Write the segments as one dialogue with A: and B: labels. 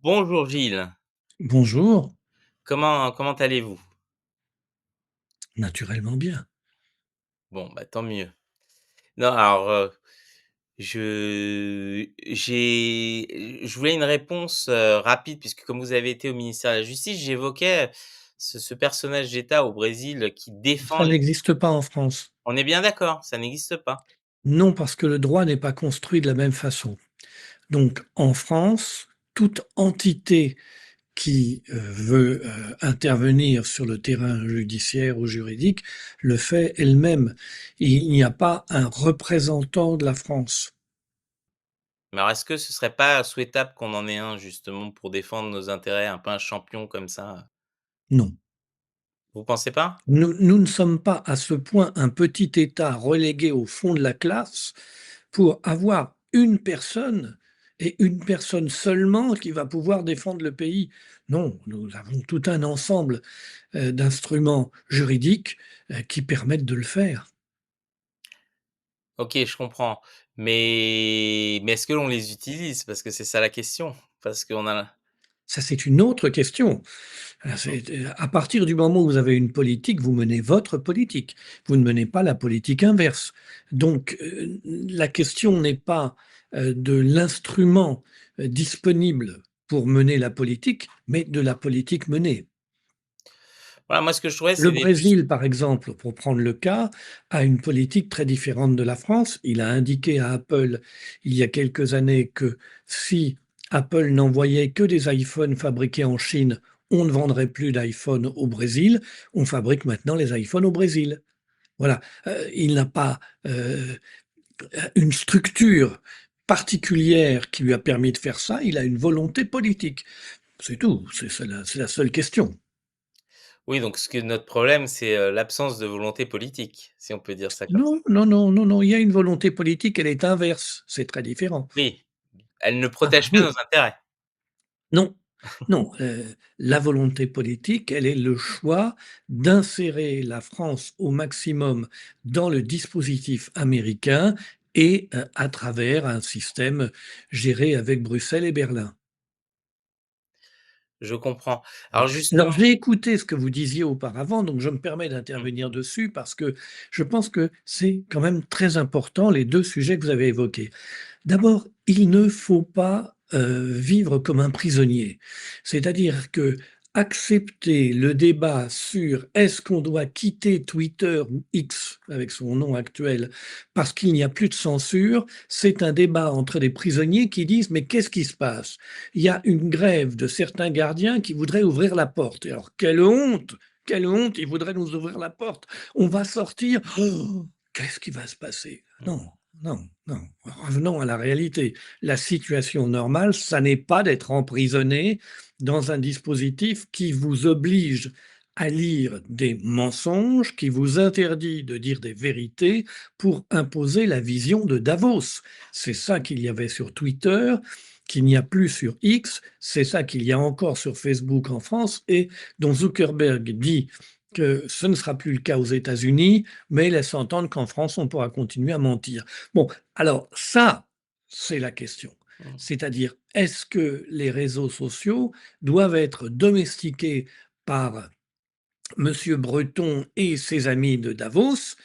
A: Bonjour Gilles,
B: Bonjour,
A: comment allez-vous?
B: naturellement bien.
A: Bon, bah, tant mieux. Non, alors, je voulais une réponse, rapide puisque comme vous avez été au ministère de la Justice, j'évoquais ce personnage d'État au Brésil qui défend
B: Ça
A: les
B: n'existe pas en France.
A: on est bien d'accord, ça n'existe pas?
B: Non, parce que le droit n'est pas construit de la même façon. Donc en France, toute entité qui veut intervenir sur le terrain judiciaire ou juridique le fait elle-même. Il n'y a pas un représentant de la France.
A: Mais alors est-ce que ce serait pas souhaitable qu'on en ait un justement pour défendre nos intérêts, un peu un champion comme ça?
B: Non.
A: Vous pensez pas?
B: Nous ne sommes pas à ce point un petit État relégué au fond de la classe pour avoir une personne et une personne seulement qui va pouvoir défendre le pays. Non, nous avons tout un ensemble d'instruments juridiques qui permettent de le faire.
A: OK, je comprends. Mais est-ce que l'on les utilise? Parce que c'est ça la question. Parce qu'on a
B: Ça, c'est une autre question.
A: mmh,
B: À partir du moment où vous avez une politique, vous menez votre politique. Vous ne menez pas la politique inverse. Donc, la question n'est pas de l'instrument disponible pour mener la politique, mais de la politique menée.
A: voilà, moi ce que je trouvais,
B: Le
A: c'est des juste
B: Brésil, par exemple, pour prendre le cas, a une politique très différente de la France. Il a indiqué à Apple il y a quelques années que si Apple n'envoyait que des iPhones fabriqués en Chine, on ne vendrait plus d'iPhone au Brésil. On fabrique maintenant les iPhones au Brésil. Voilà. Il n'a pas une structure particulière qui lui a permis de faire ça. Il a une volonté politique. C'est tout. C'est la seule question.
A: oui, donc ce que notre problème, c'est, l'absence de volonté politique, si on peut dire ça comme ça.
B: Non, non, non, non, non, il y a une volonté politique, elle est inverse, c'est très différent.
A: Oui, elle ne
B: Ah bah
A: protège pas nos
B: oui,
A: intérêts.
B: non, non, la volonté politique, elle est le choix d'insérer la France au maximum dans le dispositif américain et à travers un système géré avec Bruxelles et Berlin.
A: Je comprends.
B: Voilà.
A: Alors
B: Alors,
A: justement
B: j'ai écouté ce que vous disiez auparavant, donc je me permets
A: mmh,
B: d'intervenir dessus parce que je pense que c'est quand même très important, les 2 sujets que vous avez évoqués. D'abord, il ne faut pas vivre comme un prisonnier. C'est-à-dire que accepter le débat sur est-ce qu'on doit quitter Twitter ou X avec son nom actuel parce qu'il n'y a plus de censure, c'est un débat entre des prisonniers qui disent mais qu'est-ce qui se passe? Il y a une grève de certains gardiens qui voudraient ouvrir la porte. Et alors quelle honte, ils voudraient nous ouvrir la porte. On va sortir. Oh, qu'est-ce qui va se passer? Non, non, non. Revenons à la réalité. La situation normale, ça n'est pas d'être emprisonné dans un dispositif qui vous oblige à lire des mensonges, qui vous interdit de dire des vérités pour imposer la vision de Davos. C'est ça qu'il y avait sur Twitter, qu'il n'y a plus sur X, c'est ça qu'il y a encore sur Facebook en France et dont Zuckerberg dit que ce ne sera plus le cas aux États-Unis, mais laisse entendre qu'en France, on pourra continuer à mentir. Bon, alors ça, c'est la question.
A: mmh.
B: C'est-à-dire, est-ce que les réseaux sociaux doivent être domestiqués par Monsieur Breton et ses amis de Davos,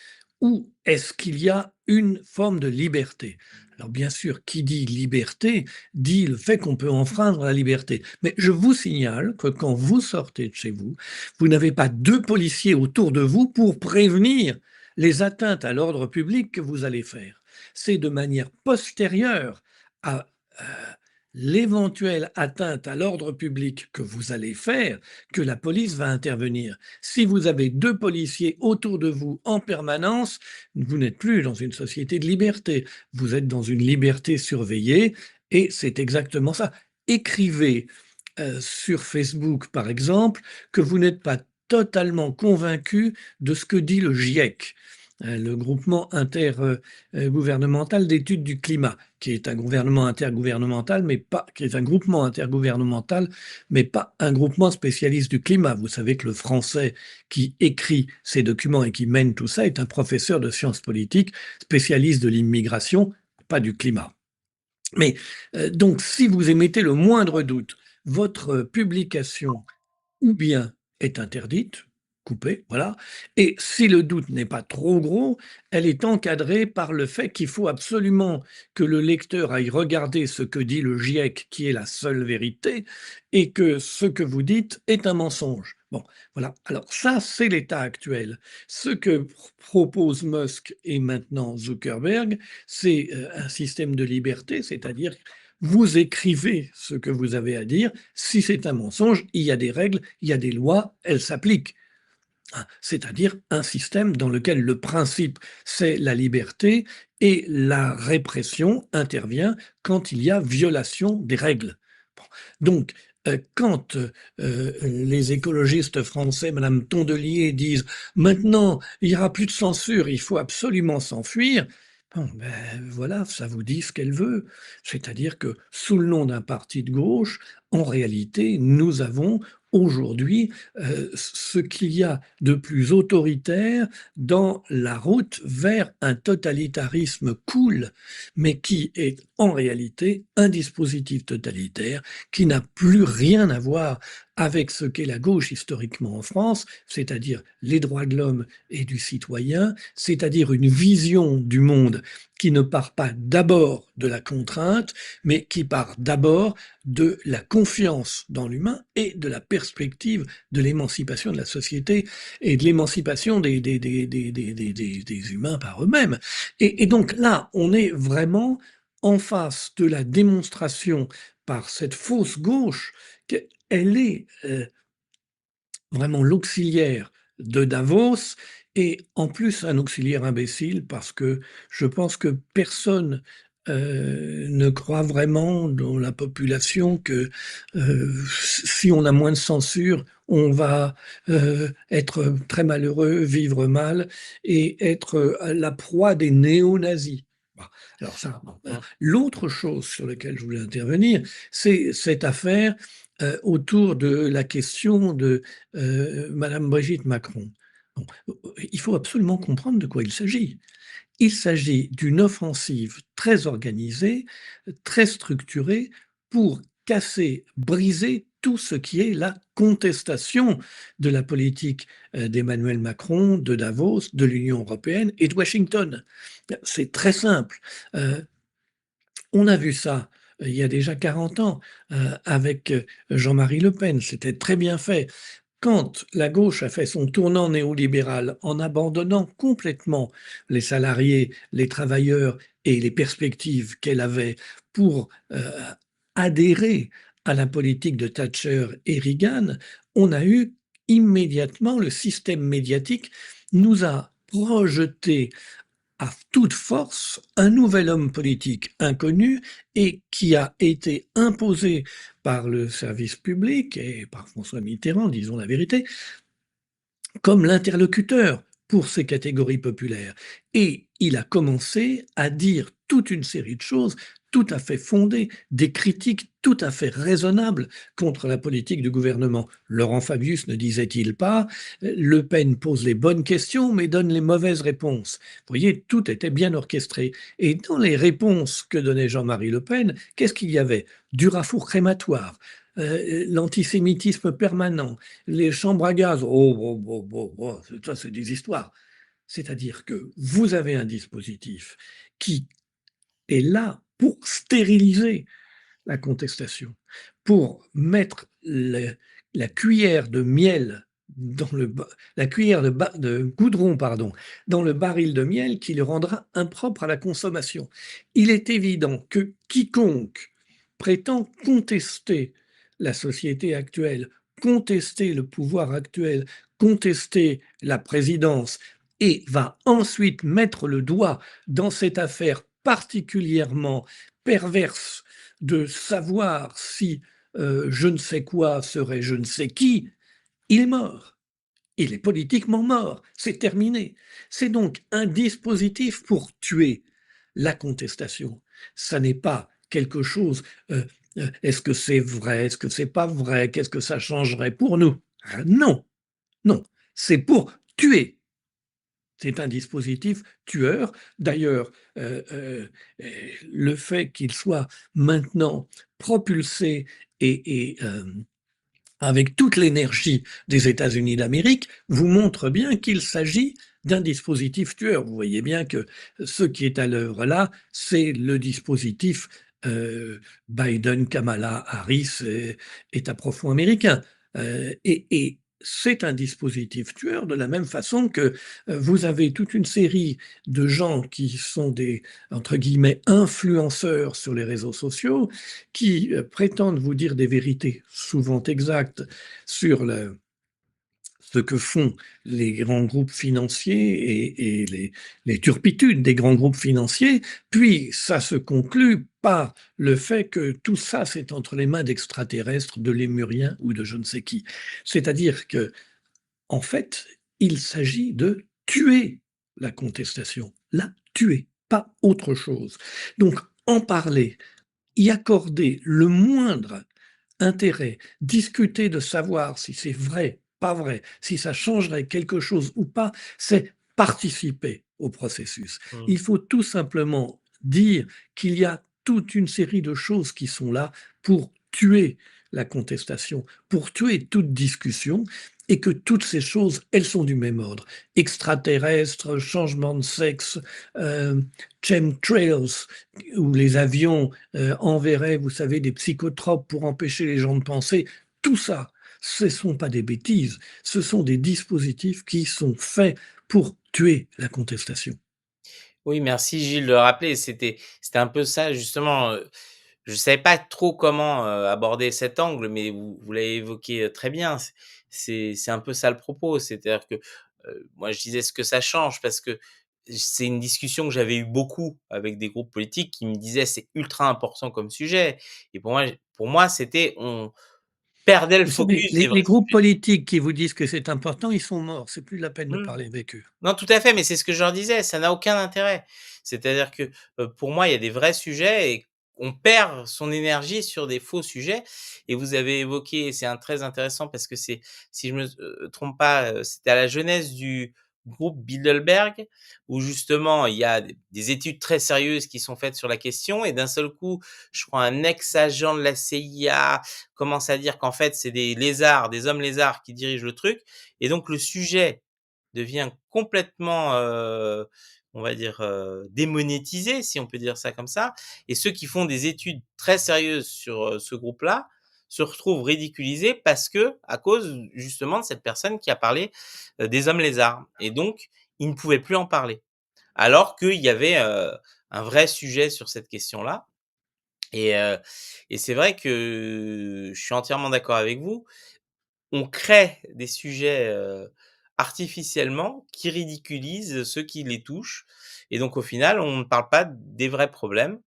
B: ou est-ce qu'il y a une forme de liberté? Alors bien sûr, qui dit liberté dit le fait qu'on peut enfreindre la liberté. Mais je vous signale que quand vous sortez de chez vous, vous n'avez pas 2 policiers autour de vous pour prévenir les atteintes à l'ordre public que vous allez faire. C'est de manière postérieure à l'éventuelle atteinte à l'ordre public que vous allez faire que la police va intervenir. Si vous avez 2 policiers autour de vous en permanence, vous n'êtes plus dans une société de liberté, vous êtes dans une liberté surveillée et c'est exactement ça. Écrivez, sur Facebook, par exemple, que vous n'êtes pas totalement convaincu de ce que dit le GIEC, le groupement intergouvernemental d'études du climat, qui est un gouvernement intergouvernemental, mais pas qui est un groupement intergouvernemental, mais pas un groupement spécialiste du climat. Vous savez que le français qui écrit ces documents et qui mène tout ça est un professeur de sciences politiques, spécialiste de l'immigration, pas du climat. Mais donc, si vous émettez le moindre doute votre publication ou bien est interdite, coupée, voilà. Et si le doute n'est pas trop gros, elle est encadrée par le fait qu'il faut absolument que le lecteur aille regarder ce que dit le GIEC, qui est la seule vérité, et que ce que vous dites est un mensonge. Bon, voilà. Alors ça, c'est l'état actuel. Ce que propose Musk et maintenant Zuckerberg, c'est un système de liberté, c'est-à-dire vous écrivez ce que vous avez à dire. Si c'est un mensonge, il y a des règles, il y a des lois, elles s'appliquent. C'est-à-dire un système dans lequel le principe, c'est la liberté et la répression intervient quand il y a violation des règles. Bon. Donc, quand les écologistes français, Madame Tondelier, disent maintenant il n'y aura plus de censure, il faut absolument s'enfuir, bon, ben, voilà, ça vous dit ce qu'elle veut. C'est-à-dire que sous le nom d'un parti de gauche, en réalité, nous avons aujourd'hui ce qu'il y a de plus autoritaire dans la route vers un totalitarisme cool, mais qui est en réalité un dispositif totalitaire qui n'a plus rien à voir avec ce qu'est la gauche historiquement en France, c'est-à-dire les droits de l'homme et du citoyen, c'est-à-dire une vision du monde qui ne part pas d'abord de la contrainte, mais qui part d'abord de la confiance dans l'humain et de la perspective de l'émancipation de la société et de l'émancipation des humains par eux-mêmes. Et donc là, on est vraiment en face de la démonstration par cette fausse gauche qu'elle est vraiment l'auxiliaire de Davos et en plus un auxiliaire imbécile parce que je pense que personne ne croit vraiment dans la population que si on a moins de censure, on va être très malheureux, vivre mal et être la proie des néo-nazis. Bon, alors ça, bon.
A: Mmh.
B: L'autre chose sur laquelle je voulais intervenir, c'est cette affaire autour de la question de Madame Brigitte Macron. Bon, il faut absolument comprendre de quoi il s'agit. Il s'agit d'une offensive très organisée, très structurée pour casser, briser tout ce qui est la contestation de la politique d'Emmanuel Macron, de Davos, de l'Union européenne et de Washington. C'est très simple. Euh, on a vu ça il y a déjà 40 ans avec Jean-Marie Le Pen. C'était très bien fait. Quand la gauche a fait son tournant néolibéral en abandonnant complètement les salariés, les travailleurs et les perspectives qu'elle avait pour adhérer à la politique de Thatcher et Reagan, on a eu immédiatement le système médiatique nous a projeté à toute force un nouvel homme politique inconnu et qui a été imposé par le service public et par François Mitterrand, disons la vérité, comme l'interlocuteur pour ces catégories populaires. Et il a commencé à dire toute une série de choses tout à fait fondées, des critiques tout à fait raisonnables contre la politique du gouvernement. Laurent Fabius ne disait-il pas Le Pen pose les bonnes questions mais donne les mauvaises réponses. Vous voyez, tout était bien orchestré. Et dans les réponses que donnait Jean-Marie Le Pen, qu'est-ce qu'il y avait? Du rafour crématoire, l'antisémitisme permanent, les chambres à gaz, ça c'est des histoires. C'est-à-dire que vous avez un dispositif qui est là pour stériliser la contestation, pour mettre la cuillère de miel dans la cuillère de goudron pardon, dans le baril de miel qui le rendra impropre à la consommation. Il est évident que quiconque prétend contester la société actuelle, contester le pouvoir actuel, contester la présidence et va ensuite mettre le doigt dans cette affaire particulièrement perverse de savoir si je ne sais quoi serait je ne sais qui, il est mort. Il est politiquement mort. C'est terminé. C'est donc un dispositif pour tuer la contestation. Ça n'est pas quelque chose. Est-ce que c'est vrai? Est-ce que c'est pas vrai? Qu'est-ce que ça changerait pour nous? Non, non. C'est pour tuer. C'est un dispositif tueur. D'ailleurs, le fait qu'il soit maintenant propulsé et avec toute l'énergie des États-Unis d'Amérique, vous montre bien qu'il s'agit d'un dispositif tueur. Vous voyez bien que ce qui est à l'œuvre là, c'est le dispositif Biden-Kamala Harris État profond américain. Et c'est un dispositif tueur de la même façon que vous avez toute une série de gens qui sont des, entre guillemets, influenceurs sur les réseaux sociaux, qui prétendent vous dire des vérités souvent exactes sur ce que font les grands groupes financiers et les turpitudes des grands groupes financiers, puis ça se conclut par le fait que tout ça, c'est entre les mains d'extraterrestres, de lémuriens ou de je ne sais qui. C'est-à-dire que, en fait, il s'agit de tuer la contestation, la tuer, pas autre chose. Donc, en parler, y accorder le moindre intérêt, discuter de savoir si c'est vrai, pas vrai, si ça changerait quelque chose ou pas, c'est participer au processus.
A: Mmh.
B: Il faut tout simplement dire qu'il y a toute une série de choses qui sont là pour tuer la contestation, pour tuer toute discussion, et que toutes ces choses, elles sont du même ordre. Extraterrestres, changement de sexe, euh, chemtrails, où les avions enverraient, vous savez, des psychotropes pour empêcher les gens de penser. Tout ça, ce ne sont pas des bêtises, ce sont des dispositifs qui sont faits pour tuer la contestation.
A: Oui, merci Gilles de le rappeler. C'était un peu ça justement, je ne savais pas trop comment, aborder cet angle, mais vous l'avez évoqué, très bien. C'est un peu ça le propos. C'est-à-dire que, moi je disais ce que ça change parce que c'est une discussion que j'avais eu beaucoup avec des groupes politiques qui me disaient: «C'est ultra important comme sujet» et pour moi c'était on perdait le
B: Vous savez,
A: focus des vrais
B: les groupes
A: sujets.
B: politiques qui vous disent que c'est important, ils sont morts, c'est plus la peine de
A: Mmh.
B: parler avec eux.
A: Non, tout à fait, mais c'est ce que je leur disais, ça n'a aucun intérêt. C'est-à-dire que, pour moi, il y a des vrais sujets et on perd son énergie sur des faux sujets et vous avez évoqué, c'est un très intéressant parce que c'est si je me, trompe pas, c'était à la jeunesse du groupe Bilderberg où justement il y a des études très sérieuses qui sont faites sur la question et d'un seul coup, je crois un ex-agent de la CIA commence à dire qu'en fait, c'est des lézards, des hommes lézards qui dirigent le truc et donc le sujet devient complètement, on va dire, démonétisé, si on peut dire ça comme ça et ceux qui font des études très sérieuses sur, ce groupe-là, se retrouvent ridiculisés parce que à cause justement de cette personne qui a parlé, des hommes lézards et donc ils ne pouvaient plus en parler. Alors qu'il y avait, un vrai sujet sur cette question-là et heu et c'est vrai que je suis entièrement d'accord avec vous. On crée des sujets, artificiellement qui ridiculisent ceux qui les touchent et donc au final, on ne parle pas des vrais problèmes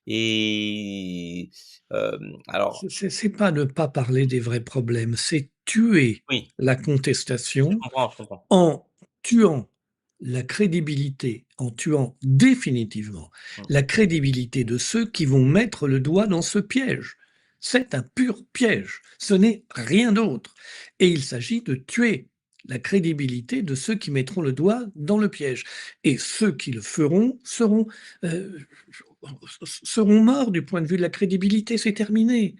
A: et alors
B: C'est pas ne pas parler des vrais problèmes, c'est tuer
A: oui,
B: la contestation
A: je comprends.
B: en tuant la crédibilité, en tuant définitivement
A: Mmh.
B: la crédibilité de ceux qui vont mettre le doigt dans ce piège. C'est un pur piège, ce n'est rien d'autre. Et il s'agit de tuer la crédibilité de ceux qui mettront le doigt dans le piège. Et ceux qui le feront euh, seront morts du point de vue de la crédibilité, c'est terminé.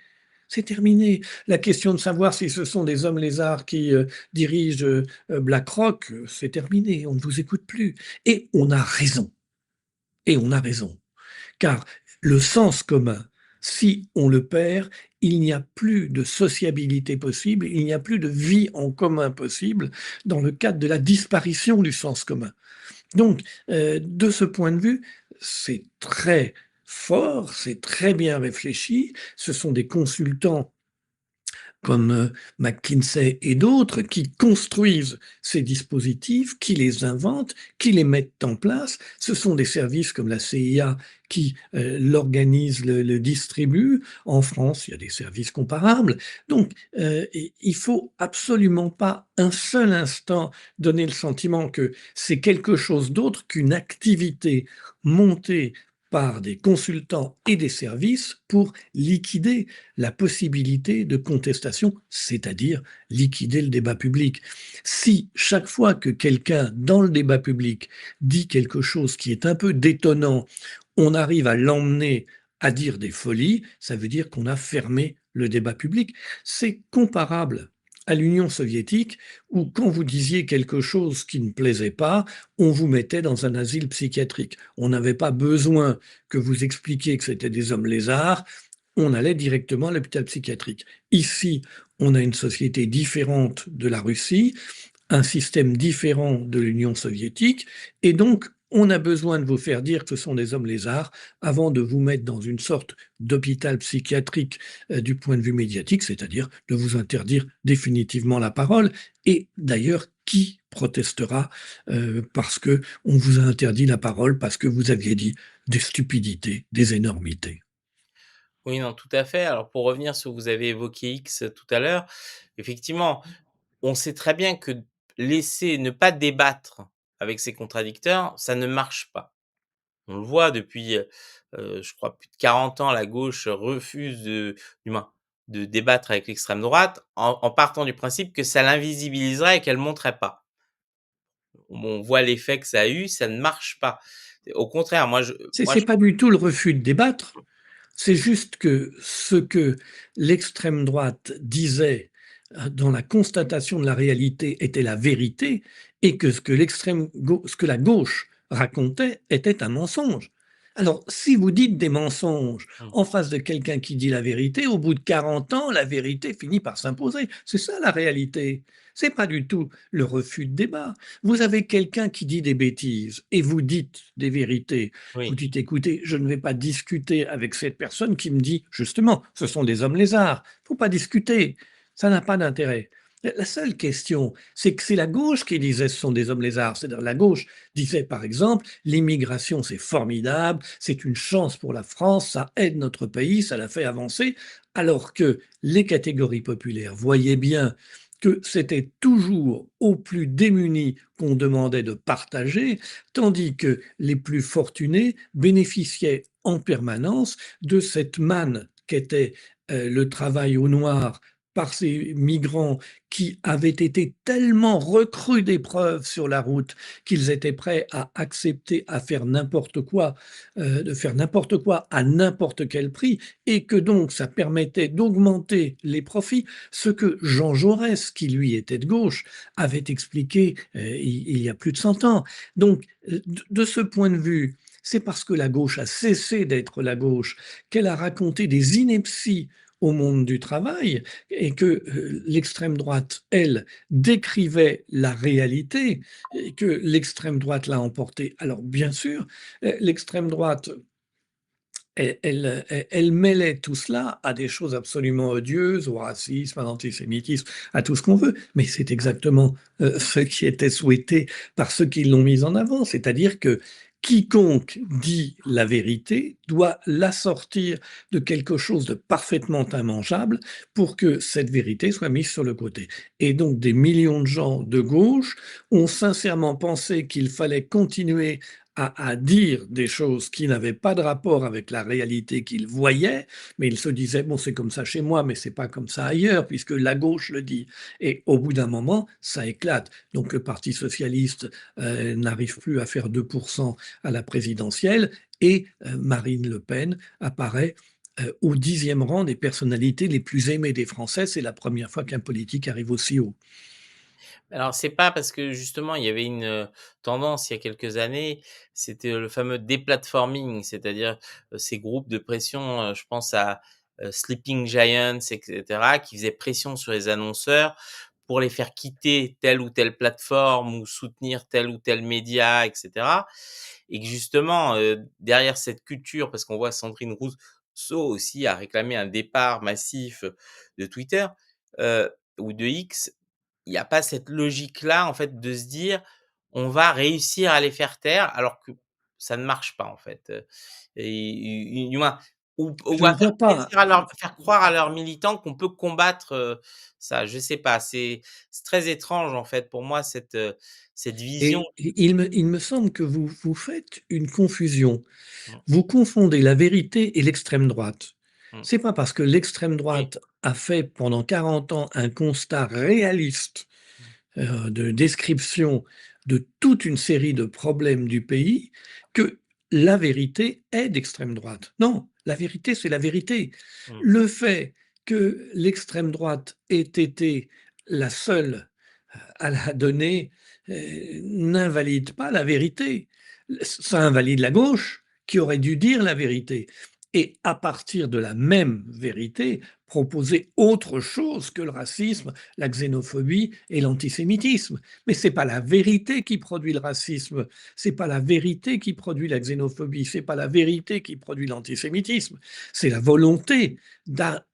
B: C'est terminé. La question de savoir si ce sont des hommes lézards qui dirigent BlackRock, c'est terminé. On ne vous écoute plus. Et on a raison. Et on a raison. Car le sens commun, si on le perd, il n'y a plus de sociabilité possible, il n'y a plus de vie en commun possible dans le cadre de la disparition du sens commun. Donc, de ce point de vue, c'est très fort, c'est très bien réfléchi. Ce sont des consultants comme McKinsey et d'autres qui construisent ces dispositifs, qui les inventent, qui les mettent en place. Ce sont des services comme la CIA qui l'organisent, le distribuent. En France, il y a des services comparables. Donc, il faut absolument pas un seul instant donner le sentiment que c'est quelque chose d'autre qu'une activité montée par des consultants et des services pour liquider la possibilité de contestation, c'est-à-dire liquider le débat public. Si chaque fois que quelqu'un dans le débat public dit quelque chose qui est un peu détonnant, on arrive à l'emmener à dire des folies, ça veut dire qu'on a fermé le débat public. C'est comparable à l'Union soviétique où quand vous disiez quelque chose qui ne plaisait pas, on vous mettait dans un asile psychiatrique. On n'avait pas besoin que vous expliquiez que c'était des hommes lézards, on allait directement à l'hôpital psychiatrique. Ici, on a une société différente de la Russie, un système différent de l'Union soviétique, et donc on a besoin de vous faire dire que ce sont des hommes lézards avant de vous mettre dans une sorte d'hôpital psychiatrique du point de vue médiatique, c'est-à-dire de vous interdire définitivement la parole. Et d'ailleurs, qui protestera parce que on vous a interdit la parole parce que vous aviez dit des stupidités, des énormités?
A: Oui, non, tout à fait. Alors pour revenir sur vous avez évoqué X tout à l'heure, effectivement, on sait très bien que laisser ne pas débattre avec ses contradicteurs, ça ne marche pas. On le voit depuis, je crois plus de 40 ans, la gauche refuse du moins de débattre avec l'extrême droite en partant du principe que ça l'invisibiliserait et qu'elle montrait pas. On voit l'effet que ça a eu, ça ne marche pas. Au contraire, moi
B: C'est pas du tout le refus de débattre. C'est juste que ce que l'extrême droite disait dans la constatation de la réalité était la vérité et que ce que la gauche racontait était un mensonge. Alors, si vous dites des mensonges
A: mmh,
B: en face de quelqu'un qui dit la vérité, au bout de 40 ans, la vérité finit par s'imposer. C'est ça la réalité. C'est pas du tout le refus de débat. Vous avez quelqu'un qui dit des bêtises et vous dites des vérités. Vous
A: oui,
B: dites, écoutez, je ne vais pas discuter avec cette personne qui me dit, justement, ce sont des hommes lézards. Il ne faut pas discuter. Ça n'a pas d'intérêt. La seule question, c'est que c'est la gauche qui disait ce sont des hommes lézards. C'est-à-dire la gauche disait, par exemple, l'immigration, c'est formidable, c'est une chance pour la France, ça aide notre pays, ça la fait avancer, alors que les catégories populaires voyaient bien que c'était toujours aux plus démunis qu'on demandait de partager, tandis que les plus fortunés bénéficiaient en permanence de cette manne qu'était le travail au noir par ces migrants qui avaient été tellement recrus d'épreuves sur la route qu'ils étaient prêts à accepter à faire n'importe quoi, de faire n'importe quoi à n'importe quel prix, et que donc ça permettait d'augmenter les profits, ce que Jean Jaurès, qui lui était de gauche, avait expliqué il y a plus de 100 ans. Donc, de ce point de vue, c'est parce que la gauche a cessé d'être la gauche qu'elle a raconté des inepties au monde du travail et que l'extrême droite, elle, décrivait la réalité et que l'extrême droite l'a emporté. Alors bien sûr, l'extrême droite elle mêlait tout cela à des choses absolument odieuses, au racisme, à l'antisémitisme, à tout ce qu'on veut, mais c'est exactement ce qui était souhaité par ceux qui l'ont mis en avant, c'est-à-dire que quiconque dit la vérité doit l'assortir de quelque chose de parfaitement immangeable pour que cette vérité soit mise sur le côté. Et donc des millions de gens de gauche ont sincèrement pensé qu'il fallait continuer à dire des choses qui n'avaient pas de rapport avec la réalité qu'ils voyaient, mais ils se disaient, bon, c'est comme ça chez moi, mais c'est pas comme ça ailleurs, puisque la gauche le dit. Et au bout d'un moment, ça éclate. Donc le Parti socialiste n'arrive plus à faire 2% à la présidentielle, et Marine Le Pen apparaît au 10e rang des personnalités les plus aimées des Français. C'est la première fois qu'un politique arrive aussi haut.
A: alors c'est pas parce que justement il y avait une, tendance il y a quelques années, c'était le fameux déplatforming, c'est-à-dire, ces groupes de pression, je pense à, Sleeping Giants et cetera, qui faisaient pression sur les annonceurs pour les faire quitter telle ou telle plateforme ou soutenir tel ou tel média et cetera et que justement, derrière cette culture parce qu'on voit Sandrine Rousseau aussi a réclamé un départ massif, de Twitter, ou de X, il y a pas cette logique-là, en fait, de se dire: «On va réussir à les faire taire», alors que ça ne marche pas, en fait, et du moins
B: Je
A: ou
B: ne
A: à faire
B: vois pas.
A: plaisir à leur faire croire à leurs militants qu'on peut combattre, ça. Je sais pas, c'est très étrange, en fait, pour moi, cette vision.
B: Et il me semble que vous faites une confusion.
A: Mmh,
B: Vous confondez la vérité et l'extrême droite.
A: mmh,
B: C'est pas parce que l'extrême
A: oui,
B: droite a fait pendant 40 ans un constat réaliste
A: mmh,
B: de description de toute une série de problèmes du pays que la vérité est d'extrême droite. Non, la vérité, c'est la vérité.
A: mmh,
B: Le fait que l'extrême droite ait été la seule à la donner n'invalide pas la vérité. Ça invalide la gauche qui aurait dû dire la vérité. Et à partir de la même vérité, proposer autre chose que le racisme, la xénophobie et l'antisémitisme. Mais c'est pas la vérité qui produit le racisme, c'est pas la vérité qui produit la xénophobie, c'est pas la vérité qui produit l'antisémitisme, c'est la volonté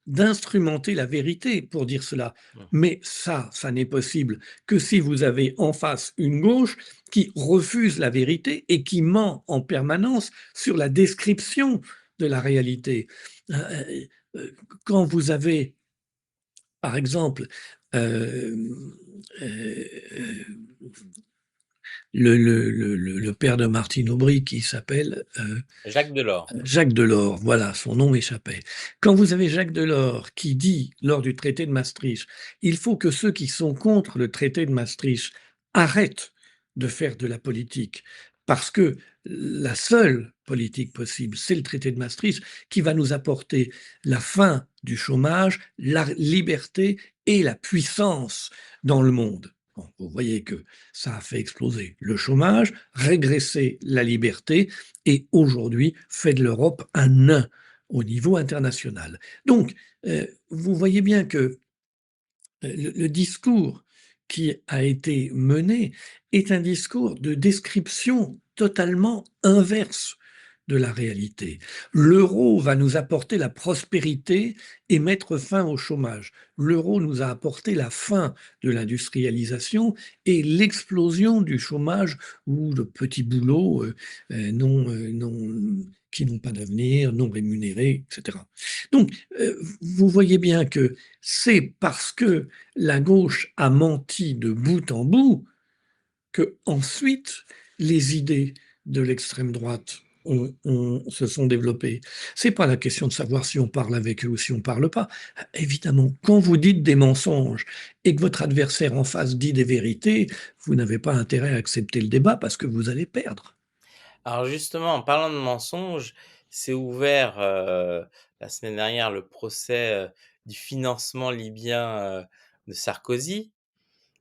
B: d'instrumenter la vérité pour dire cela.
A: Mmh.
B: Mais ça n'est possible que si vous avez en face une gauche qui refuse la vérité et qui ment en permanence sur la description de la réalité. Euh, Quand vous avez, par exemple, euh, euh, le père de Martine Aubry qui s'appelle
A: Jacques Delors.
B: Jacques Delors, voilà, son nom m'échappait. Quand vous avez Jacques Delors qui dit, lors du traité de Maastricht, il faut que ceux qui sont contre le traité de Maastricht arrêtent de faire de la politique, parce que la seule politique possible, c'est le traité de Maastricht qui va nous apporter la fin du chômage, la liberté et la puissance dans le monde. Bon, vous voyez que ça a fait exploser le chômage, régresser la liberté, et aujourd'hui fait de l'Europe un nain au niveau international. Donc, vous voyez bien que le discours qui a été mené est un discours de description totalement inverse de la réalité. L'euro va nous apporter la prospérité et mettre fin au chômage. L'euro nous a apporté la fin de l'industrialisation et l'explosion du chômage ou de petits boulots qui n'ont pas d'avenir, non rémunérés, etc. Donc, vous voyez bien que c'est parce que la gauche a menti de bout en bout que ensuite les idées de l'extrême droite se sont développées. C'est pas la question de savoir si on parle avec eux ou si on parle pas. Évidemment, quand vous dites des mensonges et que votre adversaire en face dit des vérités, vous n'avez pas intérêt à accepter le débat parce que vous allez perdre.
A: Alors justement, en parlant de mensonges, s'est ouvert, la semaine dernière le procès, du financement libyen, de Sarkozy.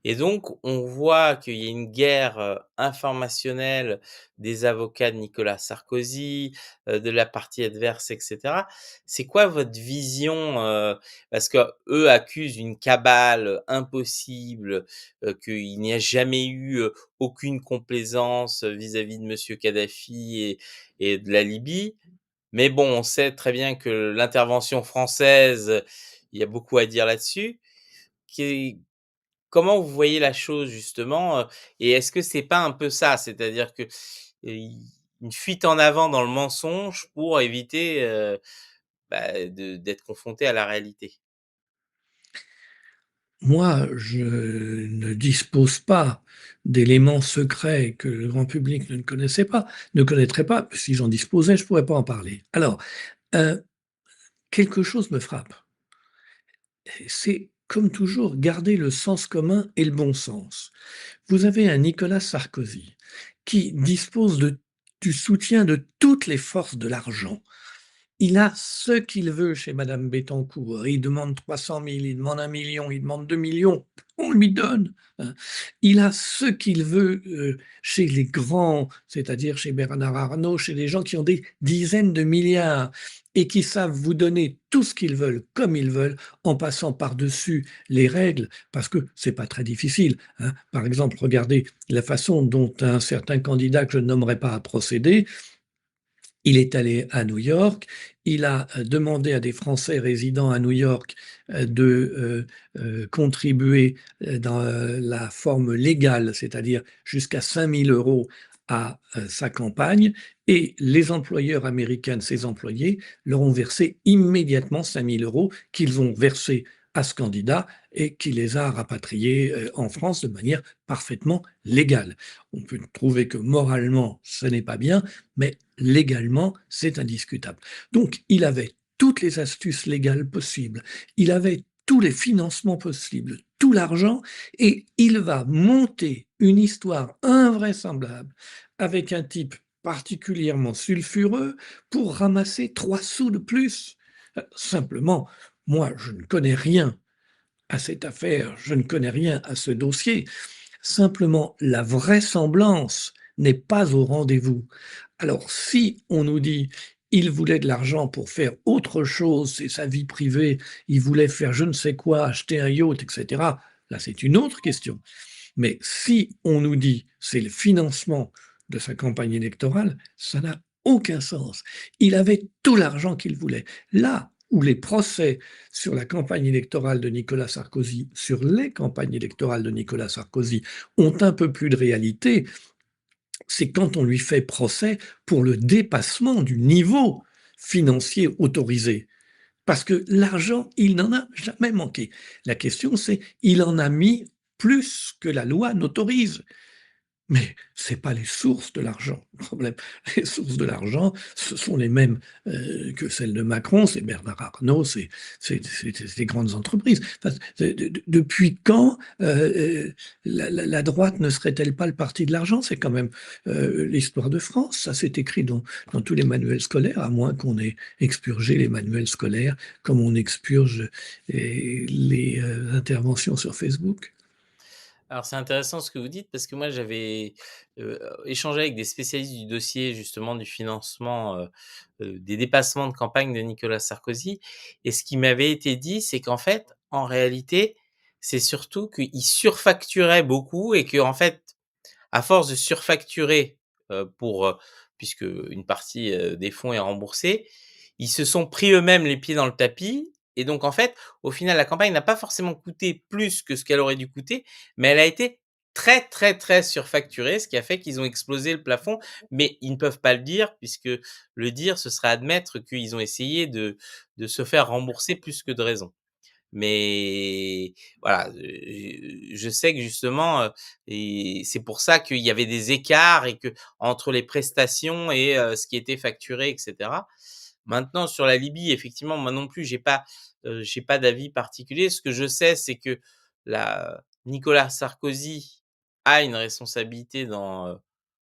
A: Et donc, on voit qu'il y a une guerre, informationnelle des avocats de Nicolas Sarkozy, de la partie adverse et cetera. C'est quoi votre vision, parce qu'eux accusent une cabale, impossible, qu'il n'y a jamais eu, aucune complaisance, vis-à-vis de monsieur Kadhafi et de la Libye. Mais bon, on sait très bien que l'intervention française, il y a beaucoup à dire là-dessus. Qu'est Comment vous voyez la chose justement, et est-ce que c'est pas un peu ça? C'est-à-dire que, une fuite en avant dans le mensonge pour éviter, d'être confronté à la réalité?
B: Moi, je ne dispose pas d'éléments secrets que le grand public ne connaissait pas, ne connaîtrait pas. Si j'en disposais, je ne pourrais pas en parler. Alors, heu, quelque chose me frappe. C'est, comme toujours, garder le sens commun et le bon sens. Vous avez un Nicolas Sarkozy qui dispose du soutien de toutes les forces de l'argent. Il a ce qu'il veut chez madame Bettencourt. Il demande 300 000, il demande 1 million, il demande 2 millions, on lui donne, hein. Il a ce qu'il veut, chez les grands, c'est-à-dire chez Bernard Arnault, chez des gens qui ont des dizaines de milliards et qui savent vous donner tout ce qu'ils veulent, comme ils veulent, en passant par-dessus les règles, parce que c'est pas très difficile, hein. Par exemple, regardez la façon dont un certain candidat que je ne nommerai pas a procédé. Il est allé à New York, il a demandé à des Français résidant à New York de contribuer dans la forme légale, c'est-à-dire jusqu'à 5 000 € à sa campagne, et les employeurs américains de ses employés leur ont versé immédiatement 5 000 € qu'ils ont versés à ce candidat et qui les a rapatriés en France de manière parfaitement légale. On peut trouver que moralement, ce n'est pas bien, mais légalement, c'est indiscutable. Donc, il avait toutes les astuces légales possibles, il avait tous les financements possibles, tout l'argent, et il va monter une histoire invraisemblable avec un type particulièrement sulfureux pour ramasser 3 sous de plus. Simplement, moi, je ne connais rien à cette affaire, je ne connais rien à ce dossier. Simplement, la vraisemblance n'est pas au rendez-vous. Alors, si on nous dit il voulait de l'argent pour faire autre chose, c'est sa vie privée, il voulait faire je ne sais quoi, acheter un yacht, etc., là, c'est une autre question. Mais si on nous dit c'est le financement de sa campagne électorale, ça n'a aucun sens. Il avait tout l'argent qu'il voulait. Là où les procès sur la campagne électorale de Nicolas Sarkozy, sur les campagnes électorales de Nicolas Sarkozy, ont un peu plus de réalité, c'est quand on lui fait procès pour le dépassement du niveau financier autorisé. Parce que l'argent, il n'en a jamais manqué. La question, c'est, il en a mis plus que la loi n'autorise. Mais ce n'est pas les sources de l'argent, le problème. Les sources de l'argent, ce sont les mêmes que celles de Macron, c'est Bernard Arnault, c'est des grandes entreprises. Enfin, depuis quand la droite ne serait-elle pas le parti de l'argent? C'est quand même l'histoire de France. Ça s'est écrit dans tous les manuels scolaires, à moins qu'on ait expurgé les manuels scolaires comme on expurge les interventions sur Facebook.
A: Alors c'est intéressant ce que vous dites parce que moi j'avais, échangé avec des spécialistes du dossier justement du financement, des dépassements de campagne de Nicolas Sarkozy et ce qui m'avait été dit, c'est qu'en fait, en réalité, c'est surtout qu'il surfacturait beaucoup et qu'en fait, à force de surfacturer, pour, puisque une partie, des fonds est remboursée, ils se sont pris eux-mêmes les pieds dans le tapis et donc en fait, au final, la campagne n'a pas forcément coûté plus que ce qu'elle aurait dû coûter, mais elle a été très, très, très surfacturée, ce qui a fait qu'ils ont explosé le plafond, mais ils ne peuvent pas le dire puisque le dire, ce serait admettre qu'ils ont essayé de se faire rembourser plus que de raison. Mais voilà, je sais que justement, et c'est pour ça qu'il y avait des écarts et que entre les prestations et ce qui était facturé et cetera. Maintenant sur la Libye, effectivement, moi non plus, j'ai pas d'avis particulier. Ce que je sais, c'est que la Nicolas Sarkozy a une responsabilité dans,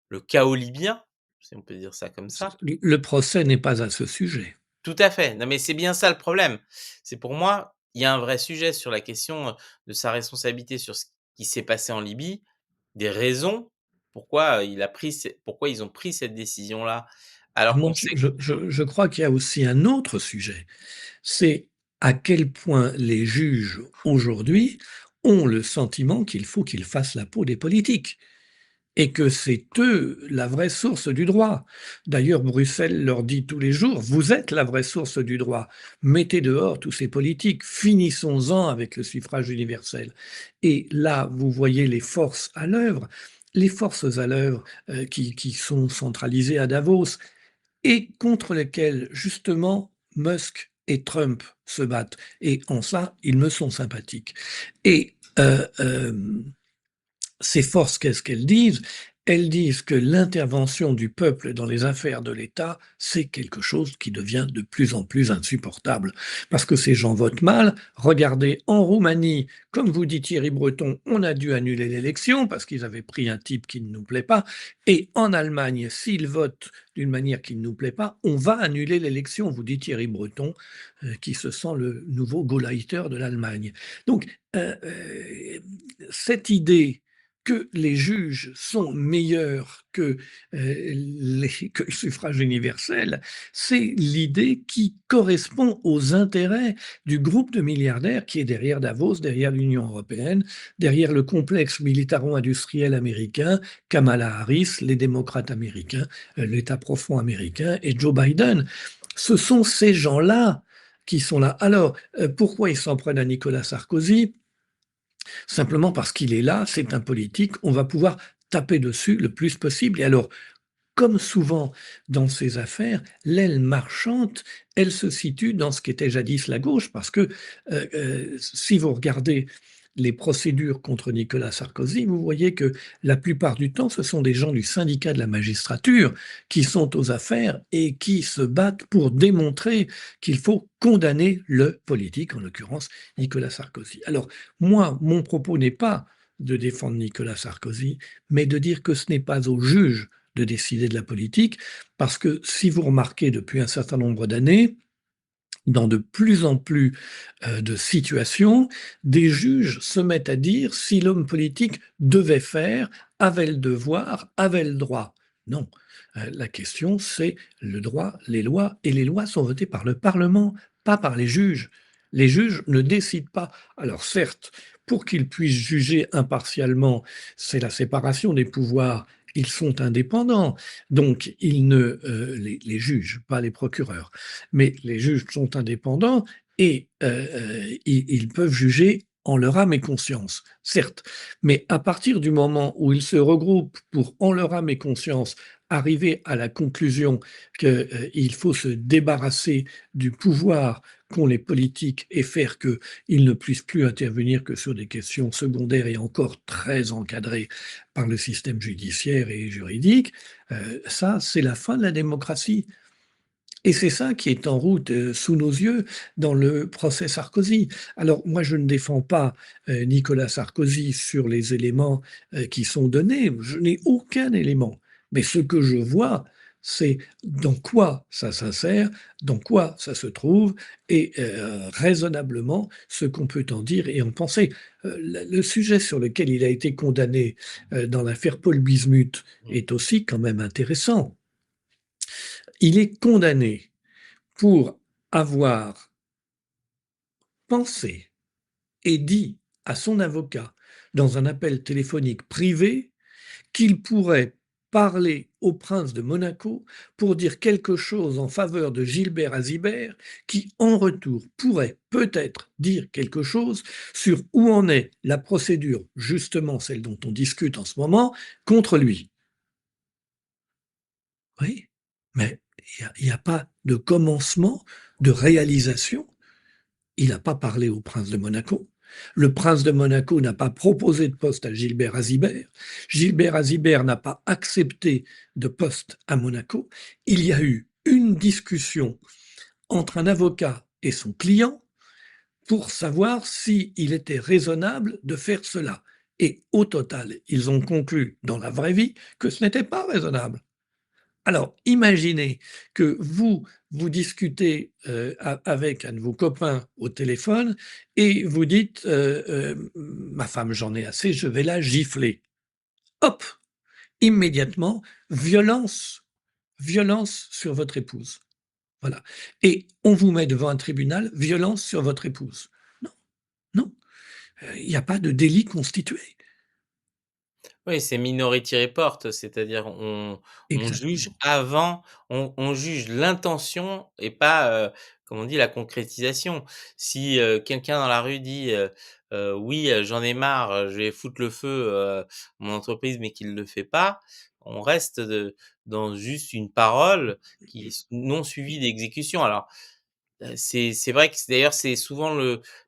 A: le chaos libyen, si on peut dire ça comme ça.
B: Le procès n'est pas à ce sujet.
A: Tout à fait. Non, mais c'est bien ça le problème. C'est pour moi, il y a un vrai sujet sur la question, de sa responsabilité sur ce qui s'est passé en Libye, des raisons pourquoi, pourquoi ils ont pris cette décision-là, alors
B: Moi,
A: qu'on sait
B: je crois qu'il y a aussi un autre sujet, c'est à quel point les juges aujourd'hui ont le sentiment qu'il faut qu'ils fassent la peau des politiques et que c'est eux la vraie source du droit. D'ailleurs, Bruxelles leur dit tous les jours, vous êtes la vraie source du droit, mettez dehors tous ces politiques, finissons-en avec le suffrage universel. Et là, vous voyez les forces à l'œuvre qui sont centralisées à Davos, et contre lesquels justement Musk et Trump se battent. Et en ça, ils me sont sympathiques. Et ces forces, qu'est-ce qu'elles disent? Elles disent que l'intervention du peuple dans les affaires de l'État, c'est quelque chose qui devient de plus en plus insupportable. Parce que ces gens votent mal. Regardez, en Roumanie, comme vous dit Thierry Breton, on a dû annuler l'élection parce qu'ils avaient pris un type qui ne nous plaît pas. Et en Allemagne, s'ils votent d'une manière qui ne nous plaît pas, on va annuler l'élection, vous dit Thierry Breton, qui se sent le nouveau Gauleiter de l'Allemagne. Donc, cette idée que les juges sont meilleurs que le suffrage universel, c'est l'idée qui correspond aux intérêts du groupe de milliardaires qui est derrière Davos, derrière l'Union européenne, derrière le complexe militaro-industriel américain, Kamala Harris, les démocrates américains, l'État profond américain et Joe Biden. Ce sont ces gens-là qui sont là. Alors, pourquoi ils s'en prennent à Nicolas Sarkozy? Simplement parce qu'il est là, c'est un politique, on va pouvoir taper dessus le plus possible. Et alors, comme souvent dans ces affaires, l'aile marchande, elle se situe dans ce qu'était jadis la gauche, parce que si vous regardez les procédures contre Nicolas Sarkozy, vous voyez que la plupart du temps, ce sont des gens du syndicat de la magistrature qui sont aux affaires et qui se battent pour démontrer qu'il faut condamner le politique, en l'occurrence Nicolas Sarkozy. Alors, moi, mon propos n'est pas de défendre Nicolas Sarkozy, mais de dire que ce n'est pas aux juges de décider de la politique, parce que si vous remarquez depuis un certain nombre d'années, dans de plus en plus de situations, des juges se mettent à dire si l'homme politique devait faire, avait le devoir, avait le droit. Non. La question, c'est le droit, les lois, et les lois sont votées par le Parlement, pas par les juges. Les juges ne décident pas. Alors certes, pour qu'ils puissent juger impartialement, c'est la séparation des pouvoirs. Ils sont indépendants, donc ils ne les juges, pas les procureurs, mais les juges sont indépendants et ils peuvent juger en leur âme et conscience, certes, mais à partir du moment où ils se regroupent pour, en leur âme et conscience, arriver à la conclusion qu'il faut se débarrasser du pouvoir qu'ont les politiques et faire qu'ils ne puissent plus intervenir que sur des questions secondaires et encore très encadrées par le système judiciaire et juridique, ça, c'est la fin de la démocratie. Et c'est ça qui est en route sous nos yeux dans le procès Sarkozy. Alors moi, je ne défends pas Nicolas Sarkozy sur les éléments qui sont donnés. Je n'ai aucun élément. Mais ce que je vois, c'est dans quoi ça s'insère, dans quoi ça se trouve, et raisonnablement ce qu'on peut en dire et en penser. Le sujet sur lequel il a été condamné dans l'affaire Paul Bismuth
A: Mmh.
B: est aussi quand même intéressant. Il est condamné pour avoir pensé et dit à son avocat dans un appel téléphonique privé qu'il pourrait parler au prince de Monaco pour dire quelque chose en faveur de Gilbert Azibert, qui en retour pourrait peut-être dire quelque chose sur où en est la procédure, justement celle dont on discute en ce moment, contre lui. Oui, mais il n'y a pas de commencement de réalisation. Il n'a pas parlé au prince de Monaco. Le prince de Monaco n'a pas proposé de poste à Gilbert Azibert. Gilbert Azibert n'a pas accepté de poste à Monaco. Il y a eu une discussion entre un avocat et son client pour savoir s'il était raisonnable de faire cela. Et au total, ils ont conclu dans la vraie vie que ce n'était pas raisonnable. Alors, imaginez que vous discutez avec un de vos copains au téléphone et vous dites ma femme, j'en ai assez, je vais la gifler. Hop, immédiatement, violence, violence sur votre épouse. Voilà. Et on vous met devant un tribunal, violence sur votre épouse. Non, non, il n'y a pas de délit constitué.
A: Oui, c'est Minority Report, c'est-à-dire on juge
B: Exactement.
A: avant, on juge l'intention et pas, comme on dit, la concrétisation. Si, quelqu'un dans la rue dit, «Oui, j'en ai marre, je vais foutre le feu, à mon entreprise», mais qu'il le fait pas, on reste dans juste une parole qui est non suivie d'exécution. Alors, c'est vrai que d'ailleurs, c'est souvent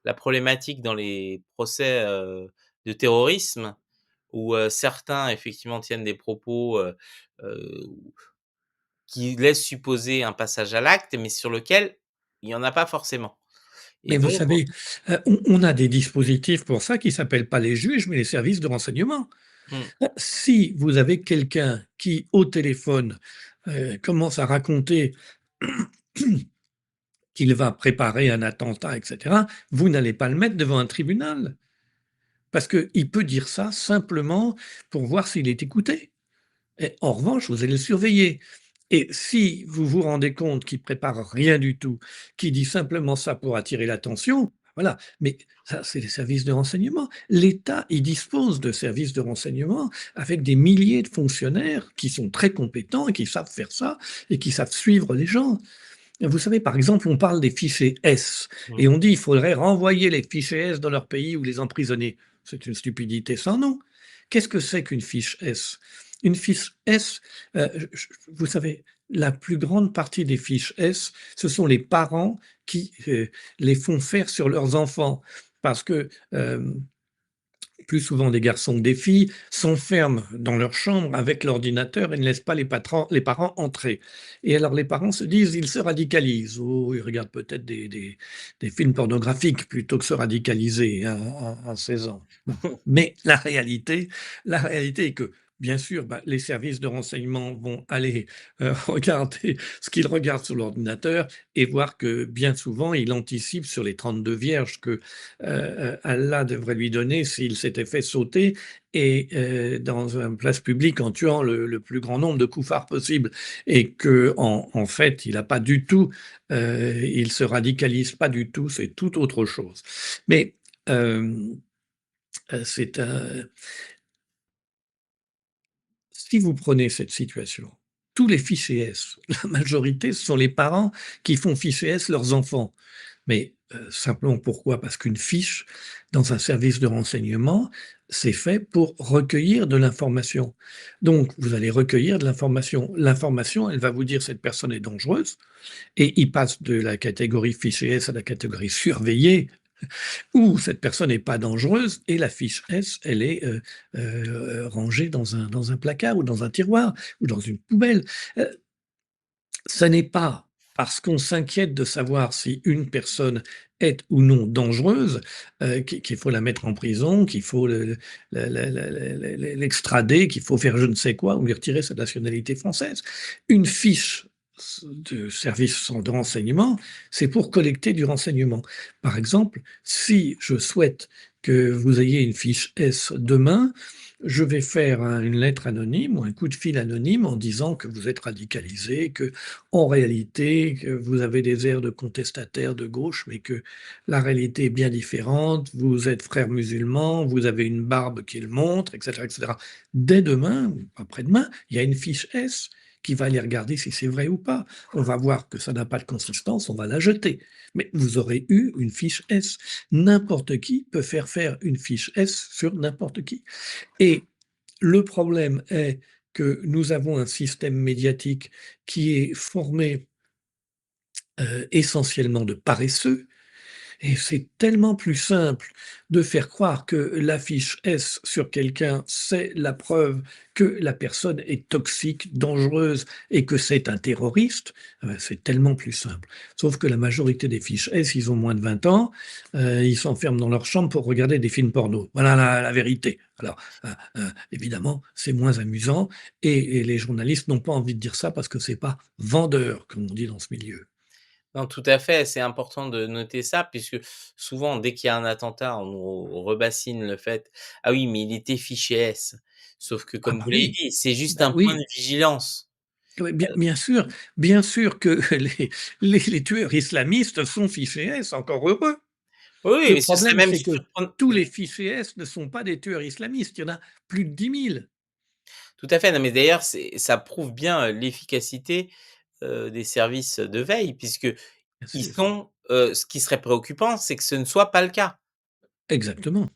A: la problématique dans les procès, de terrorisme où, certains effectivement tiennent des propos, heu, qui laissent supposer un passage à l'acte, mais sur lequel il y en a pas forcément et
B: Mais vous
A: donc
B: savez, on a des dispositifs pour ça qui s'appellent pas les juges, mais les services de renseignement.
A: mmh,
B: Si vous avez quelqu'un qui, au téléphone, commence à raconter qu'il va préparer un attentat, et cetera, vous n'allez pas le mettre devant un tribunal. Parce qu'il peut dire ça simplement pour voir s'il est écouté. Et en revanche, vous allez le surveiller. Et si vous vous rendez compte qu'il prépare rien du tout, qu'il dit simplement ça pour attirer l'attention, voilà. Mais ça, c'est les services de renseignement. L'État, il dispose de services de renseignement avec des milliers de fonctionnaires qui sont très compétents et qui savent faire ça et qui savent suivre les gens. Vous savez, par exemple, on parle des fichiers S
A: mmh.
B: et on dit il faudrait renvoyer les fichiers S dans leur pays ou les emprisonner. C'est une stupidité sans nom. Qu'est-ce que c'est qu'une fiche S? Une fiche S, vous savez, la plus grande partie des fiches S, ce sont les parents qui les font faire sur leurs enfants. Parce que plus souvent des garçons que des filles, s'enferment dans leur chambre avec l'ordinateur et ne laissent pas les parents entrer. Et alors les parents se disent, ils se radicalisent, ou ils regardent peut-être des films pornographiques plutôt que se radicaliser à 16 ans. Bon. Mais la réalité est que bien sûr, bah, les services de renseignement vont aller, regarder ce qu'ils regardent sur l'ordinateur et voir que, bien souvent, il anticipe sur les 32 vierges que, Allah devrait lui donner s'il s'était fait sauter et dans une place publique en tuant le plus grand nombre de koufars possible et qu'en fait, il a pas du tout, il se radicalise pas du tout, c'est tout autre chose. Mais, hem, c'est un si vous prenez cette situation, tous les fichés S, la majorité, ce sont les parents qui font ficher S leurs enfants. Mais, simplement pourquoi? Parce qu'une fiche, dans un service de renseignement, c'est fait pour recueillir de l'information. Donc vous allez recueillir de l'information. L'information, elle va vous dire: «Cette personne est dangereuse» et il passe de la catégorie fiché S à la catégorie surveillé ou cette personne n'est pas dangereuse et la fiche S, elle est, rangée dans un placard ou dans un tiroir ou dans une poubelle. Heu, Ça n'est pas parce qu'on s'inquiète de savoir si une personne est ou non dangereuse, qu'il faut la mettre en prison, qu'il faut l'extrader, qu'il faut faire je ne sais quoi ou lui retirer sa nationalité française. Une fiche de service de renseignement, c'est pour collecter du renseignement. Par exemple, si je souhaite que vous ayez une fiche S demain, je vais faire une lettre anonyme ou un coup de fil anonyme en disant que vous êtes radicalisé, que en réalité, que vous avez des airs de contestataire de gauche, mais que la réalité est bien différente. Vous êtes frère musulman, vous avez une barbe qui le montre, etc., etc. Dès demain, ou après-demain, il y a une fiche S qui va aller regarder si c'est vrai ou pas. On va voir que ça n'a pas de consistance, on va la jeter. Mais vous aurez eu une fiche S. N'importe qui peut faire une fiche S sur n'importe qui. Et le problème est que nous avons un système médiatique qui est formé, essentiellement de paresseux et c'est tellement plus simple de faire croire que l'affiche S sur quelqu'un, c'est la preuve que la personne est toxique, dangereuse et que c'est un terroriste, c'est tellement plus simple. Sauf que la majorité des fiches S, ils ont moins de 20 ans, ils s'enferment dans leur chambre pour regarder des films porno. Voilà la vérité. Alors, évidemment, c'est moins amusant et les journalistes n'ont pas envie de dire ça parce que c'est pas vendeur, comme on dit dans ce milieu.
A: Non, tout à fait, c'est important de noter ça puisque souvent dès qu'il y a un attentat, on rebassine le fait: «Ah oui, mais il était fiché S». Sauf que
B: Ah
A: comme
B: bah
A: vous l'avez
B: oui,
A: dit, c'est juste
B: bah
A: un point
B: oui.
A: de vigilance.
B: Oui, bien sûr que les tueurs islamistes sont fichés S, encore heureux.
A: Oui, oui,
B: Le
A: mais ce serait
B: problème,
A: même
B: c'est que
A: surprenant.
B: tous les fichés S ne sont pas des tueurs islamistes, il y en a plus de 10 000.
A: Tout à fait, non mais d'ailleurs ça prouve bien, l'efficacité, des services de veille puisqu'ils
B: Bien sûr,
A: sont, ce qui serait préoccupant, c'est que ce ne soit pas le cas.
B: exactement.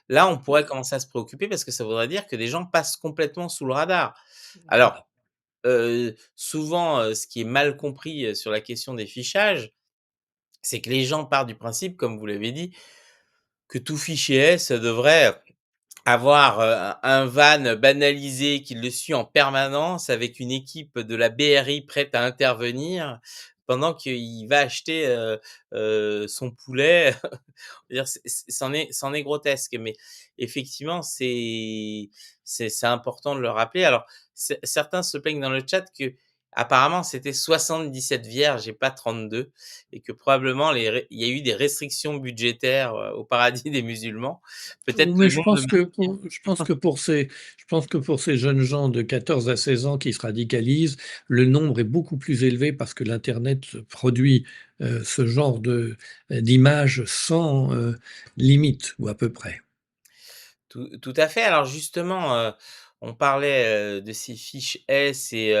A: Là, on pourrait commencer à se préoccuper parce que ça voudrait dire que des gens passent complètement sous le radar.
B: Voilà.
A: Alors, souvent, ce qui est mal compris, sur la question des fichages, c'est que les gens partent du principe, comme vous l'avez dit, que tout fichier S devrait avoir, un van banalisé qui le suit en permanence avec une équipe de la BRI prête à intervenir pendant qu'il va acheter, son poulet. Dire c'en est grotesque, mais effectivement, c'est important de le rappeler. Alors, certains se plaignent dans le chat qu'apparemment c'était 77 vierges et pas 32 et que probablement il y a eu des restrictions budgétaires, au paradis des musulmans. Peut-être
B: Mais
A: le nombre de mosquées.
B: je pense que pour ces jeunes gens de 14 à 16 ans qui se radicalisent, le nombre est beaucoup plus élevé parce que l'internet produit, ce genre d'images sans, limite ou à peu près.
A: Tout à fait. Alors justement, on parlait, de ces fiches S et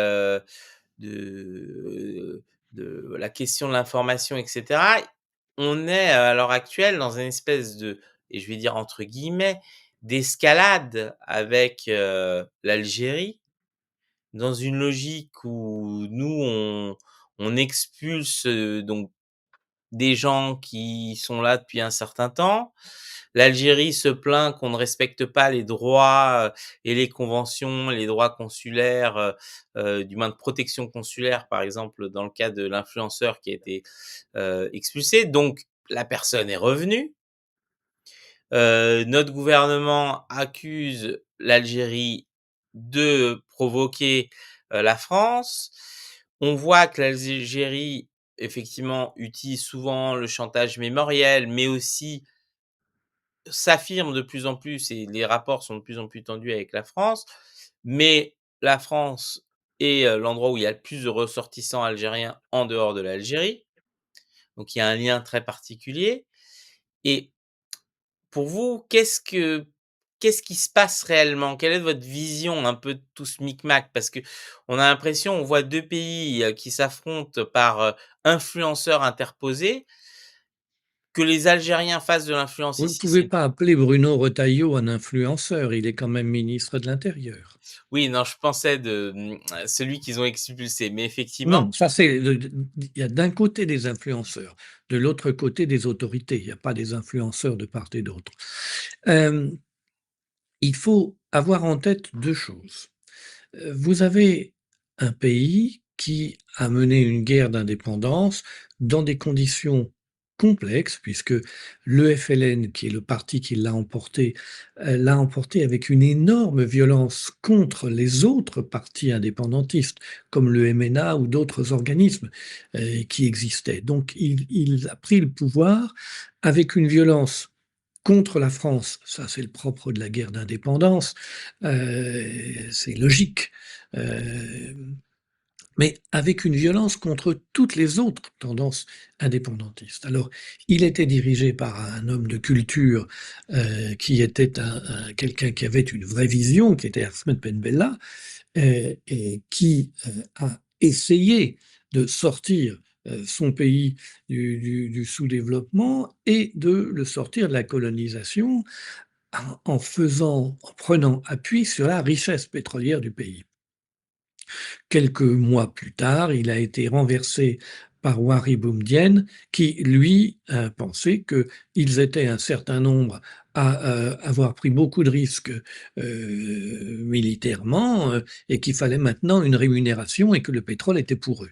A: de de la question de l'information et cetera. On est, à l'heure actuelle dans une espèce de et je vais dire entre guillemets, «d'escalade» avec, l'Algérie, dans une logique où nous on expulse, donc des gens qui sont là depuis un certain temps. L'Algérie se plaint qu'on ne respecte pas les droits, et les conventions, les droits consulaires, du moins de protection consulaire, par exemple, dans le cas de l'influenceur qui a été, expulsé. Donc la personne est revenue. Notre gouvernement accuse l'Algérie de provoquer, la France. On voit que l'Algérie, effectivement, utilise souvent le chantage mémoriel, mais aussi s'affirme de plus en plus et les rapports sont de plus en plus tendus avec la France. Mais la France est, l'endroit où il y a le plus de ressortissants algériens en dehors de l'Algérie. Donc il y a un lien très particulier et pour vous, qu'est-ce qui se passe réellement? Quelle est votre vision un peu de tout ce micmac? Parce qu'on a l'impression, on voit 2 pays, qui s'affrontent par, influenceurs interposés. Que les Algériens fassent de l'influence
B: Vous ne
A: ici,
B: pouvez pas appeler Bruno Retailleau un influenceur, il est quand même ministre de l'Intérieur.
A: oui, non, je pensais celui qu'ils ont expulsé, mais
B: Non,
A: effectivement,
B: ça c'est le il y a d'un côté des influenceurs, de l'autre côté des autorités. Il n'y a pas des influenceurs de part et d'autre. Hem, il faut avoir en tête 2 choses. Vous avez un pays qui a mené une guerre d'indépendance dans des conditions complexes, puisque le FLN, qui est le parti qui l'a emporté avec une énorme violence contre les autres partis indépendantistes, comme le MNA ou d'autres organismes qui existaient. Donc il a pris le pouvoir avec une violence contre la France, ça c'est le propre de la guerre d'indépendance, c'est logique, heu, mais avec une violence contre toutes les autres tendances indépendantistes. Alors, il était dirigé par un homme de culture, qui était un quelqu'un qui avait une vraie vision, qui était Ahmed Ben Bella, et qui, a essayé de sortir, son pays du sous-développement et de le sortir de la colonisation en prenant appui sur la richesse pétrolière du pays. Quelques mois plus tard, il a été renversé par Wahri Boumedienne qui, lui, pensait qu'ils étaient un certain nombre à, avoir pris beaucoup de risques, militairement, et qu'il fallait maintenant une rémunération et que le pétrole était pour eux.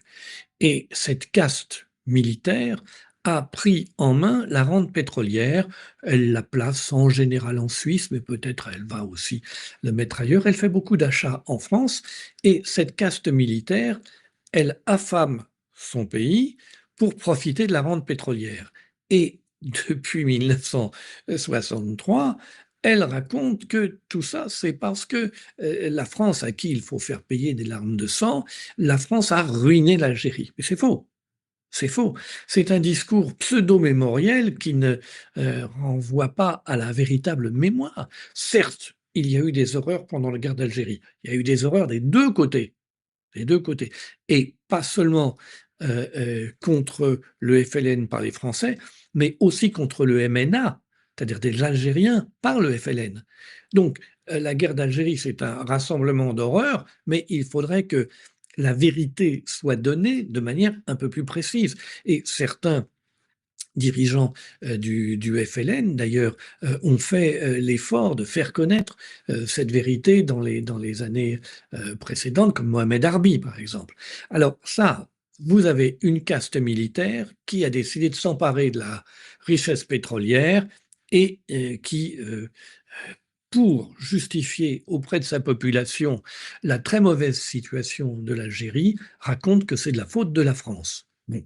B: Et cette caste militaire a pris en main la rente pétrolière. Elle la place en général en Suisse, mais peut-être elle va aussi le mettre ailleurs. Elle fait beaucoup d'achats en France et cette caste militaire, elle affame son pays pour profiter de la rente pétrolière. Et depuis 1963, elle raconte que tout ça, c'est parce que la France, à qui il faut faire payer des larmes de sang, la France a ruiné l'Algérie. Mais c'est faux. C'est faux. C'est un discours pseudo-mémoriel qui ne renvoie pas à la véritable mémoire. Certes, il y a eu des horreurs pendant la guerre d'Algérie. Il y a eu des horreurs des deux côtés. Des deux côtés. Et pas seulement contre le FLN par les Français, mais aussi contre le MNA, c'est-à-dire des Algériens par le FLN. Donc, la guerre d'Algérie, c'est un rassemblement d'horreurs, mais il faudrait que la vérité soit donnée de manière un peu plus précise. Et certains dirigeants du FLN, d'ailleurs, ont fait l'effort de faire connaître cette vérité dans les années précédentes, comme Mohamed Arbi, par exemple. Alors ça, vous avez une caste militaire qui a décidé de s'emparer de la richesse pétrolière et qui, pour justifier auprès de sa population la très mauvaise situation de l'Algérie, raconte que c'est de la faute de la France. Bon,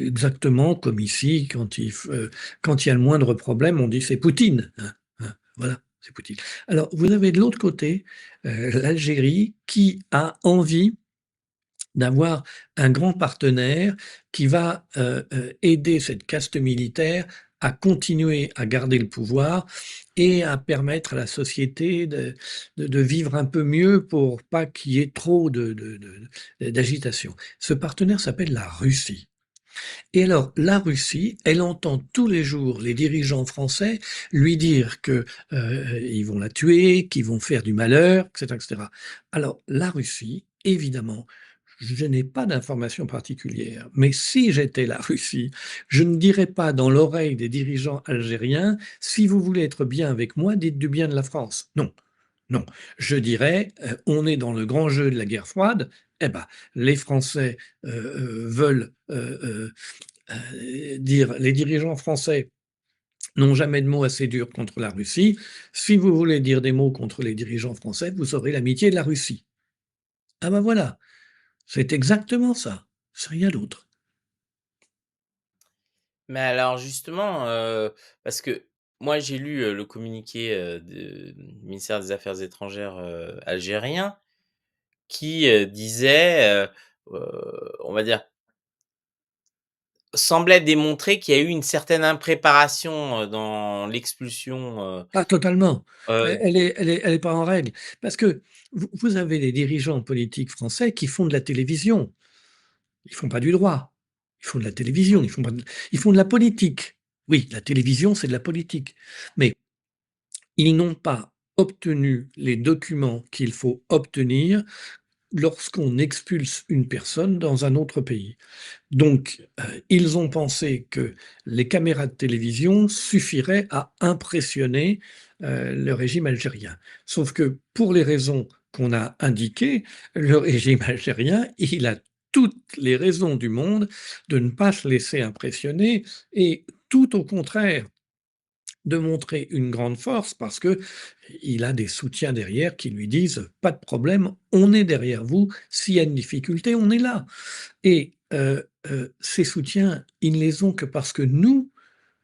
B: exactement comme ici, quand il y a le moindre problème, on dit c'est Poutine. Voilà, c'est Poutine. Alors, vous avez de l'autre côté l'Algérie qui a envie d'avoir un grand partenaire qui va aider cette caste militaire à continuer à garder le pouvoir et à permettre à la société de vivre un peu mieux pour pas qu'il y ait trop d'agitation. Ce partenaire s'appelle la Russie. Et alors, la Russie, elle entend tous les jours les dirigeants français lui dire que ils vont la tuer, qu'ils vont faire du malheur, etc., etc. Alors, la Russie, évidemment, je n'ai pas d'informations particulières, mais si j'étais la Russie, je ne dirais pas dans l'oreille des dirigeants algériens, si vous voulez être bien avec moi, dites du bien de la France. Non, non. Je dirais, on est dans le grand jeu de la guerre froide, eh ben, les Français veulent dire, les dirigeants français n'ont jamais de mots assez durs contre la Russie. Si vous voulez dire des mots contre les dirigeants français, vous aurez l'amitié de la Russie. Ah ben voilà, c'est exactement ça, c'est rien d'autre.
A: Mais alors justement, parce que moi j'ai lu, le communiqué, du ministère des Affaires étrangères, algérien qui, disait, on va dire, semblait démontrer qu'il y a eu une certaine impréparation, dans l'expulsion,
B: Ah totalement,
A: heu
B: elle est pas en règle. Parce que vous avez les dirigeants politiques français qui font de la télévision. Ils font pas du droit. Ils font de la télévision, ils font de la politique. Oui, la télévision, c'est de la politique. Mais ils n'ont pas obtenu les documents qu'il faut obtenir lorsqu'on expulse une personne dans un autre pays. Donc, ils ont pensé que les caméras de télévision suffiraient à impressionner, le régime algérien. Sauf que pour les raisons qu'on a indiquées, le régime algérien, il a toutes les raisons du monde de ne pas se laisser impressionner et tout au contraire, de montrer une grande force parce que il a des soutiens derrière qui lui disent: «Pas de problème, on est derrière vous, s'il y a une difficulté, on est là». Et ces soutiens, ils ne les ont que parce que nous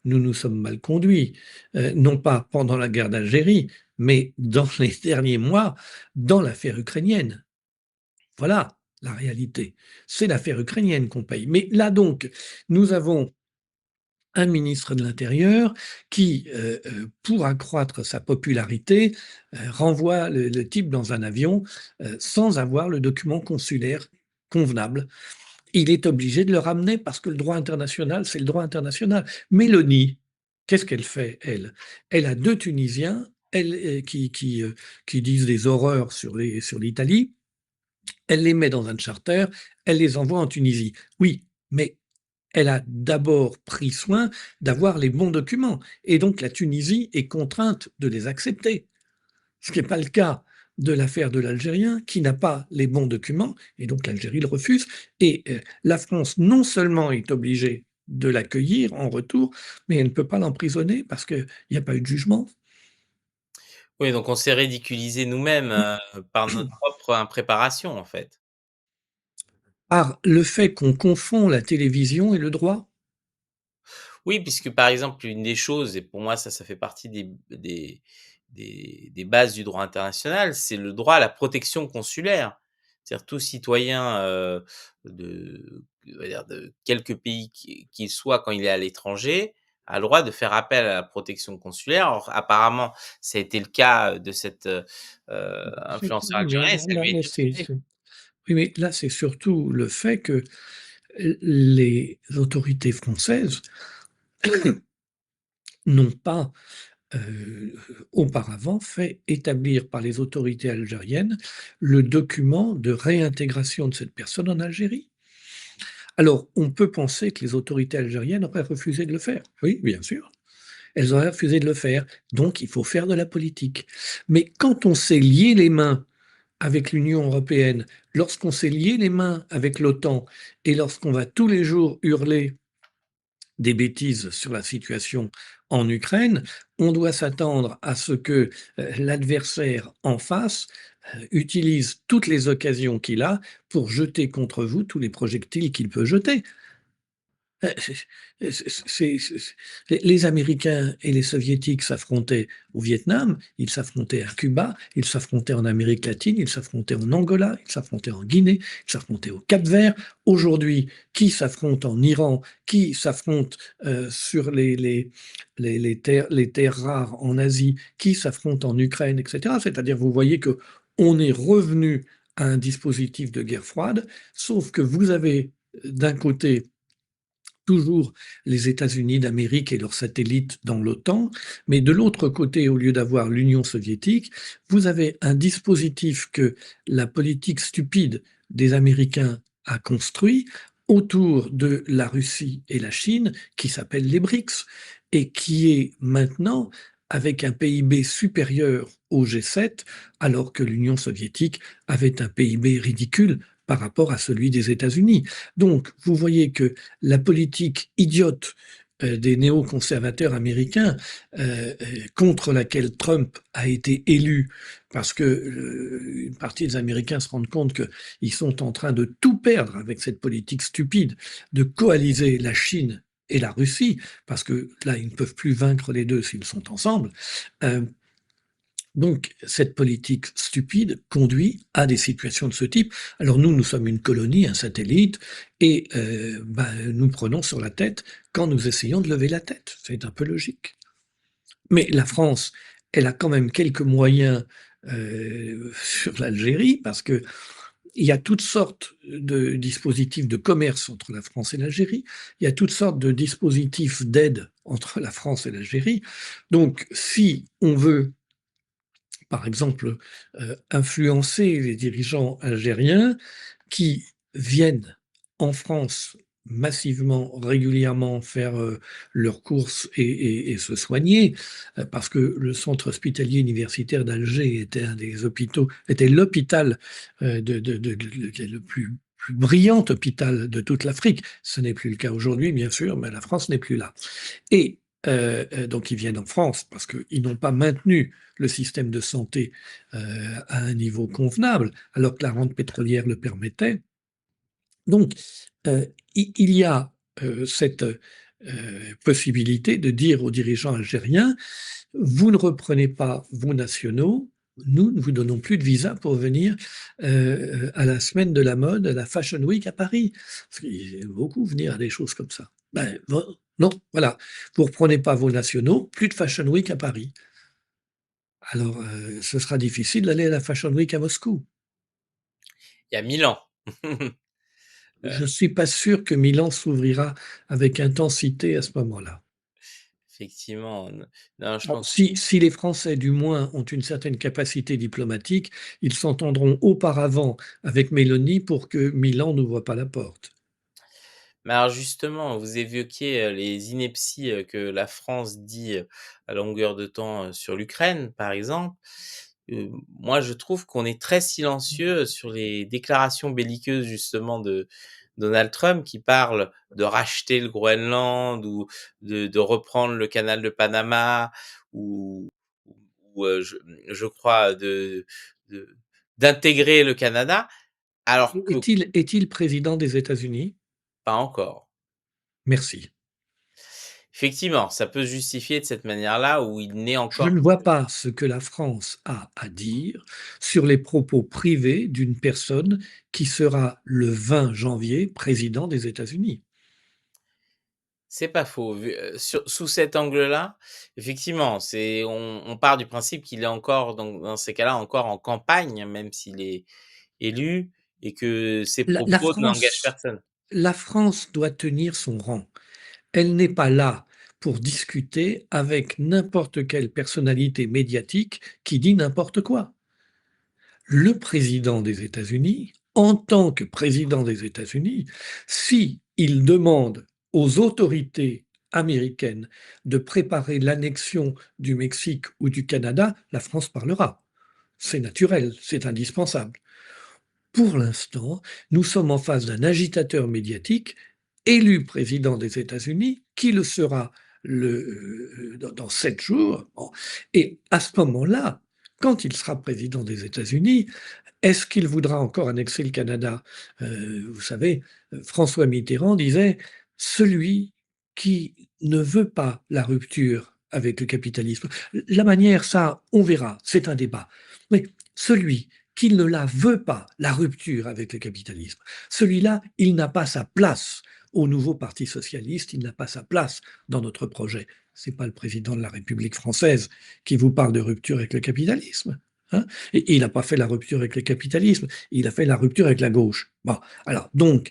B: nous sommes mal conduits, non pas pendant la guerre d'Algérie, mais dans les derniers mois, dans l'affaire ukrainienne. Voilà la réalité. C'est l'affaire ukrainienne qu'on paye. Mais là donc, nous avons un ministre de l'Intérieur qui, pour accroître sa popularité, renvoie le type dans un avion, sans avoir le document consulaire convenable. Il est obligé de le ramener parce que le droit international, c'est le droit international. Mélanie, qu'est-ce qu'elle fait, elle? Elle a 2 Tunisiens, elle, qui disent des horreurs sur l'Italie. Elle les met dans un charter, elle les envoie en Tunisie. Oui, mais elle a d'abord pris soin d'avoir les bons documents et donc la Tunisie est contrainte de les accepter. Ce qui n'est pas le cas de l'affaire de l'Algérien qui n'a pas les bons documents et donc l'Algérie le refuse et la France non seulement est obligée de l'accueillir en retour, mais elle ne peut pas l'emprisonner parce qu'il n'y a pas eu de jugement.
A: oui, donc on s'est ridiculisé nous-mêmes, par notre propre impréparation, en fait.
B: Par le fait qu'on confond la télévision et le droit.
A: Oui, puisque par exemple, une des choses et pour moi ça fait partie des bases du droit international, c'est le droit à la protection consulaire. C'est-à-dire tout citoyen, de on va dire de quelque pays qu'il soit quand il est à l'étranger, a le droit de faire appel à la protection consulaire. Or apparemment, ça a été le cas de cette, influenceur
B: Oui, mais
A: algérien et ça lui a
B: là,
A: été refusé.
B: oui, mais là, c'est surtout le fait que les autorités françaises n'ont pas auparavant fait établir par les autorités algériennes le document de réintégration de cette personne en Algérie. Alors, on peut penser que les autorités algériennes auraient refusé de le faire. Oui, bien sûr. Elles auraient refusé de le faire. Donc, il faut faire de la politique. Mais quand on s'est lié les mains avec l'Union européenne, lorsqu'on s'est lié les mains avec l'OTAN et lorsqu'on va tous les jours hurler des bêtises sur la situation en Ukraine, on doit s'attendre à ce que l'adversaire en face utilise toutes les occasions qu'il a pour jeter contre vous tous les projectiles qu'il peut jeter. Heu, les Américains et les Soviétiques s'affrontaient au Vietnam, ils s'affrontaient à Cuba, ils s'affrontaient en Amérique latine, ils s'affrontaient en Angola, ils s'affrontaient en Guinée, ils s'affrontaient au Cap-Vert. Aujourd'hui, qui s'affronte en Iran? Qui s'affronte, sur les terres rares en Asie? Qui s'affronte en Ukraine et cetera? C'est-à-dire, vous voyez qu'on est revenu à un dispositif de guerre froide, sauf que vous avez, d'un côté toujours les États-Unis d'Amérique et leurs satellites dans l'OTAN, mais de l'autre côté, au lieu d'avoir l'Union soviétique, vous avez un dispositif que la politique stupide des Américains a construit autour de la Russie et la Chine, qui s'appelle les BRICS, et qui est maintenant avec un PIB supérieur au G7, alors que l'Union soviétique avait un PIB ridicule par rapport à celui des États-Unis. Donc, vous voyez que la politique idiote des néoconservateurs américains contre laquelle Trump a été élu parce que une partie des Américains se rendent compte qu'ils sont en train de tout perdre avec cette politique stupide de coaliser la Chine et la Russie, parce que là, ils ne peuvent plus vaincre les deux s'ils sont ensemble. Euh, donc, cette politique stupide conduit à des situations de ce type. Alors nous sommes une colonie, un satellite, et nous prenons sur la tête quand nous essayons de lever la tête. C'est un peu logique. Mais la France, elle a quand même quelques moyens sur l'Algérie, parce que il y a toutes sortes de dispositifs de commerce entre la France et l'Algérie. Il y a toutes sortes de dispositifs d'aide entre la France et l'Algérie. Donc, si on veut par exemple, influencer les dirigeants algériens qui viennent en France massivement, régulièrement faire leurs courses et se soigner, parce que le centre hospitalier universitaire d'Alger était un des hôpitaux, était l'hôpital le plus brillant hôpital de toute l'Afrique. Ce n'est plus le cas aujourd'hui, bien sûr, mais la France n'est plus là. Et donc ils viennent en France parce qu'ils n'ont pas maintenu le système de santé à un niveau convenable, alors que la rente pétrolière le permettait. Donc il y a cette possibilité de dire aux dirigeants algériens, vous ne reprenez pas vos nationaux, nous ne vous donnons plus de visa pour venir à la semaine de la mode, à la Fashion Week à Paris. Parce qu'ils aiment beaucoup venir à des choses comme ça. Ben, non, voilà. Vous ne reprenez pas vos nationaux, plus de Fashion Week à Paris. Alors, ce sera difficile d'aller à la Fashion Week à Moscou.
A: Il y a 1000 ans.
B: Je ne suis pas sûr que Milan s'ouvrira avec intensité à ce moment-là.
A: Effectivement, non, je
B: Alors,
A: pense
B: si les Français, du moins, ont une certaine capacité diplomatique, ils s'entendront auparavant avec Mélanie pour que Milan n'ouvre pas la porte.
A: mais alors justement, vous évoquiez, les inepties, que la France dit, à longueur de temps, sur l'Ukraine, par exemple. Moi, je trouve qu'on est très silencieux sur les déclarations belliqueuses, justement, de Donald Trump, qui parle de racheter le Groenland ou de reprendre le canal de Panama ou je crois de d'intégrer le Canada, alors que
B: Est-il président des États-Unis?
A: pas encore.
B: Merci.
A: Effectivement, ça peut se justifier de cette manière-là où il n'est
B: Je
A: encore
B: ne vois pas ce que la France a à dire sur les propos privés d'une personne qui sera le 20 janvier président des États-Unis.
A: c'est pas faux, vu, sous cet angle-là, effectivement, on part du principe qu'il est encore dans ces cas-là, encore en campagne, même s'il est élu et que ses
B: La, la
A: propos n'engagent
B: France,
A: personne.
B: la France doit tenir son rang. Elle n'est pas là pour discuter avec n'importe quelle personnalité médiatique qui dit n'importe quoi. Le président des États-Unis, en tant que président des États-Unis, si il demande aux autorités américaines de préparer l'annexion du Mexique ou du Canada, la France parlera. C'est naturel, c'est indispensable. Pour l'instant, nous sommes en face d'un agitateur médiatique élu président des États-Unis, qui le sera dans 7 jours. Bon. Et à ce moment-là, quand il sera président des États-Unis, est-ce qu'il voudra encore annexer le Canada? Vous savez, François Mitterrand disait, celui qui ne veut pas la rupture avec le capitalisme, la manière, ça, on verra, c'est un débat. Mais celui qui ne la veut pas, la rupture avec le capitalisme, celui-là, il n'a pas sa place au nouveau Parti socialiste, il n'a pas sa place dans notre projet. C'est pas le président de la République française qui vous parle de rupture avec le capitalisme. Hein. Et il n'a pas fait la rupture avec le capitalisme, il a fait la rupture avec la gauche. Bon, alors donc,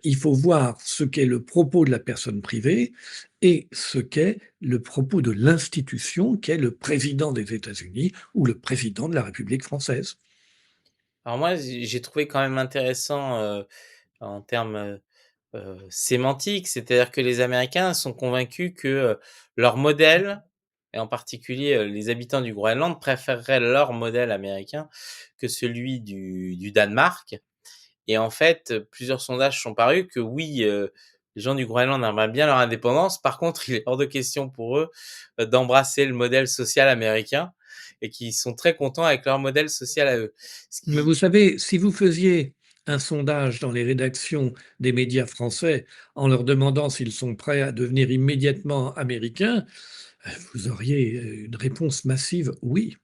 B: il faut voir ce qu'est le propos de la personne privée et ce qu'est le propos de l'institution qu'est le président des États-Unis ou le président de la République française.
A: Alors moi, j'ai trouvé quand même intéressant, en termes, sémantiques, c'est-à-dire que les Américains sont convaincus que, leur modèle et en particulier, les habitants du Groenland préféreraient leur modèle américain que celui du Danemark et en fait, plusieurs sondages sont parus que oui, les gens du Groenland aimeraient bien leur indépendance. Par contre, il est hors de question pour eux, d'embrasser le modèle social américain et qu'ils sont très contents avec leur modèle social à eux. Ce
B: Mais
A: qui
B: vous savez, si vous faisiez un sondage dans les rédactions des médias français en leur demandant s'ils sont prêts à devenir immédiatement américains, vous auriez, une réponse massive: «Oui».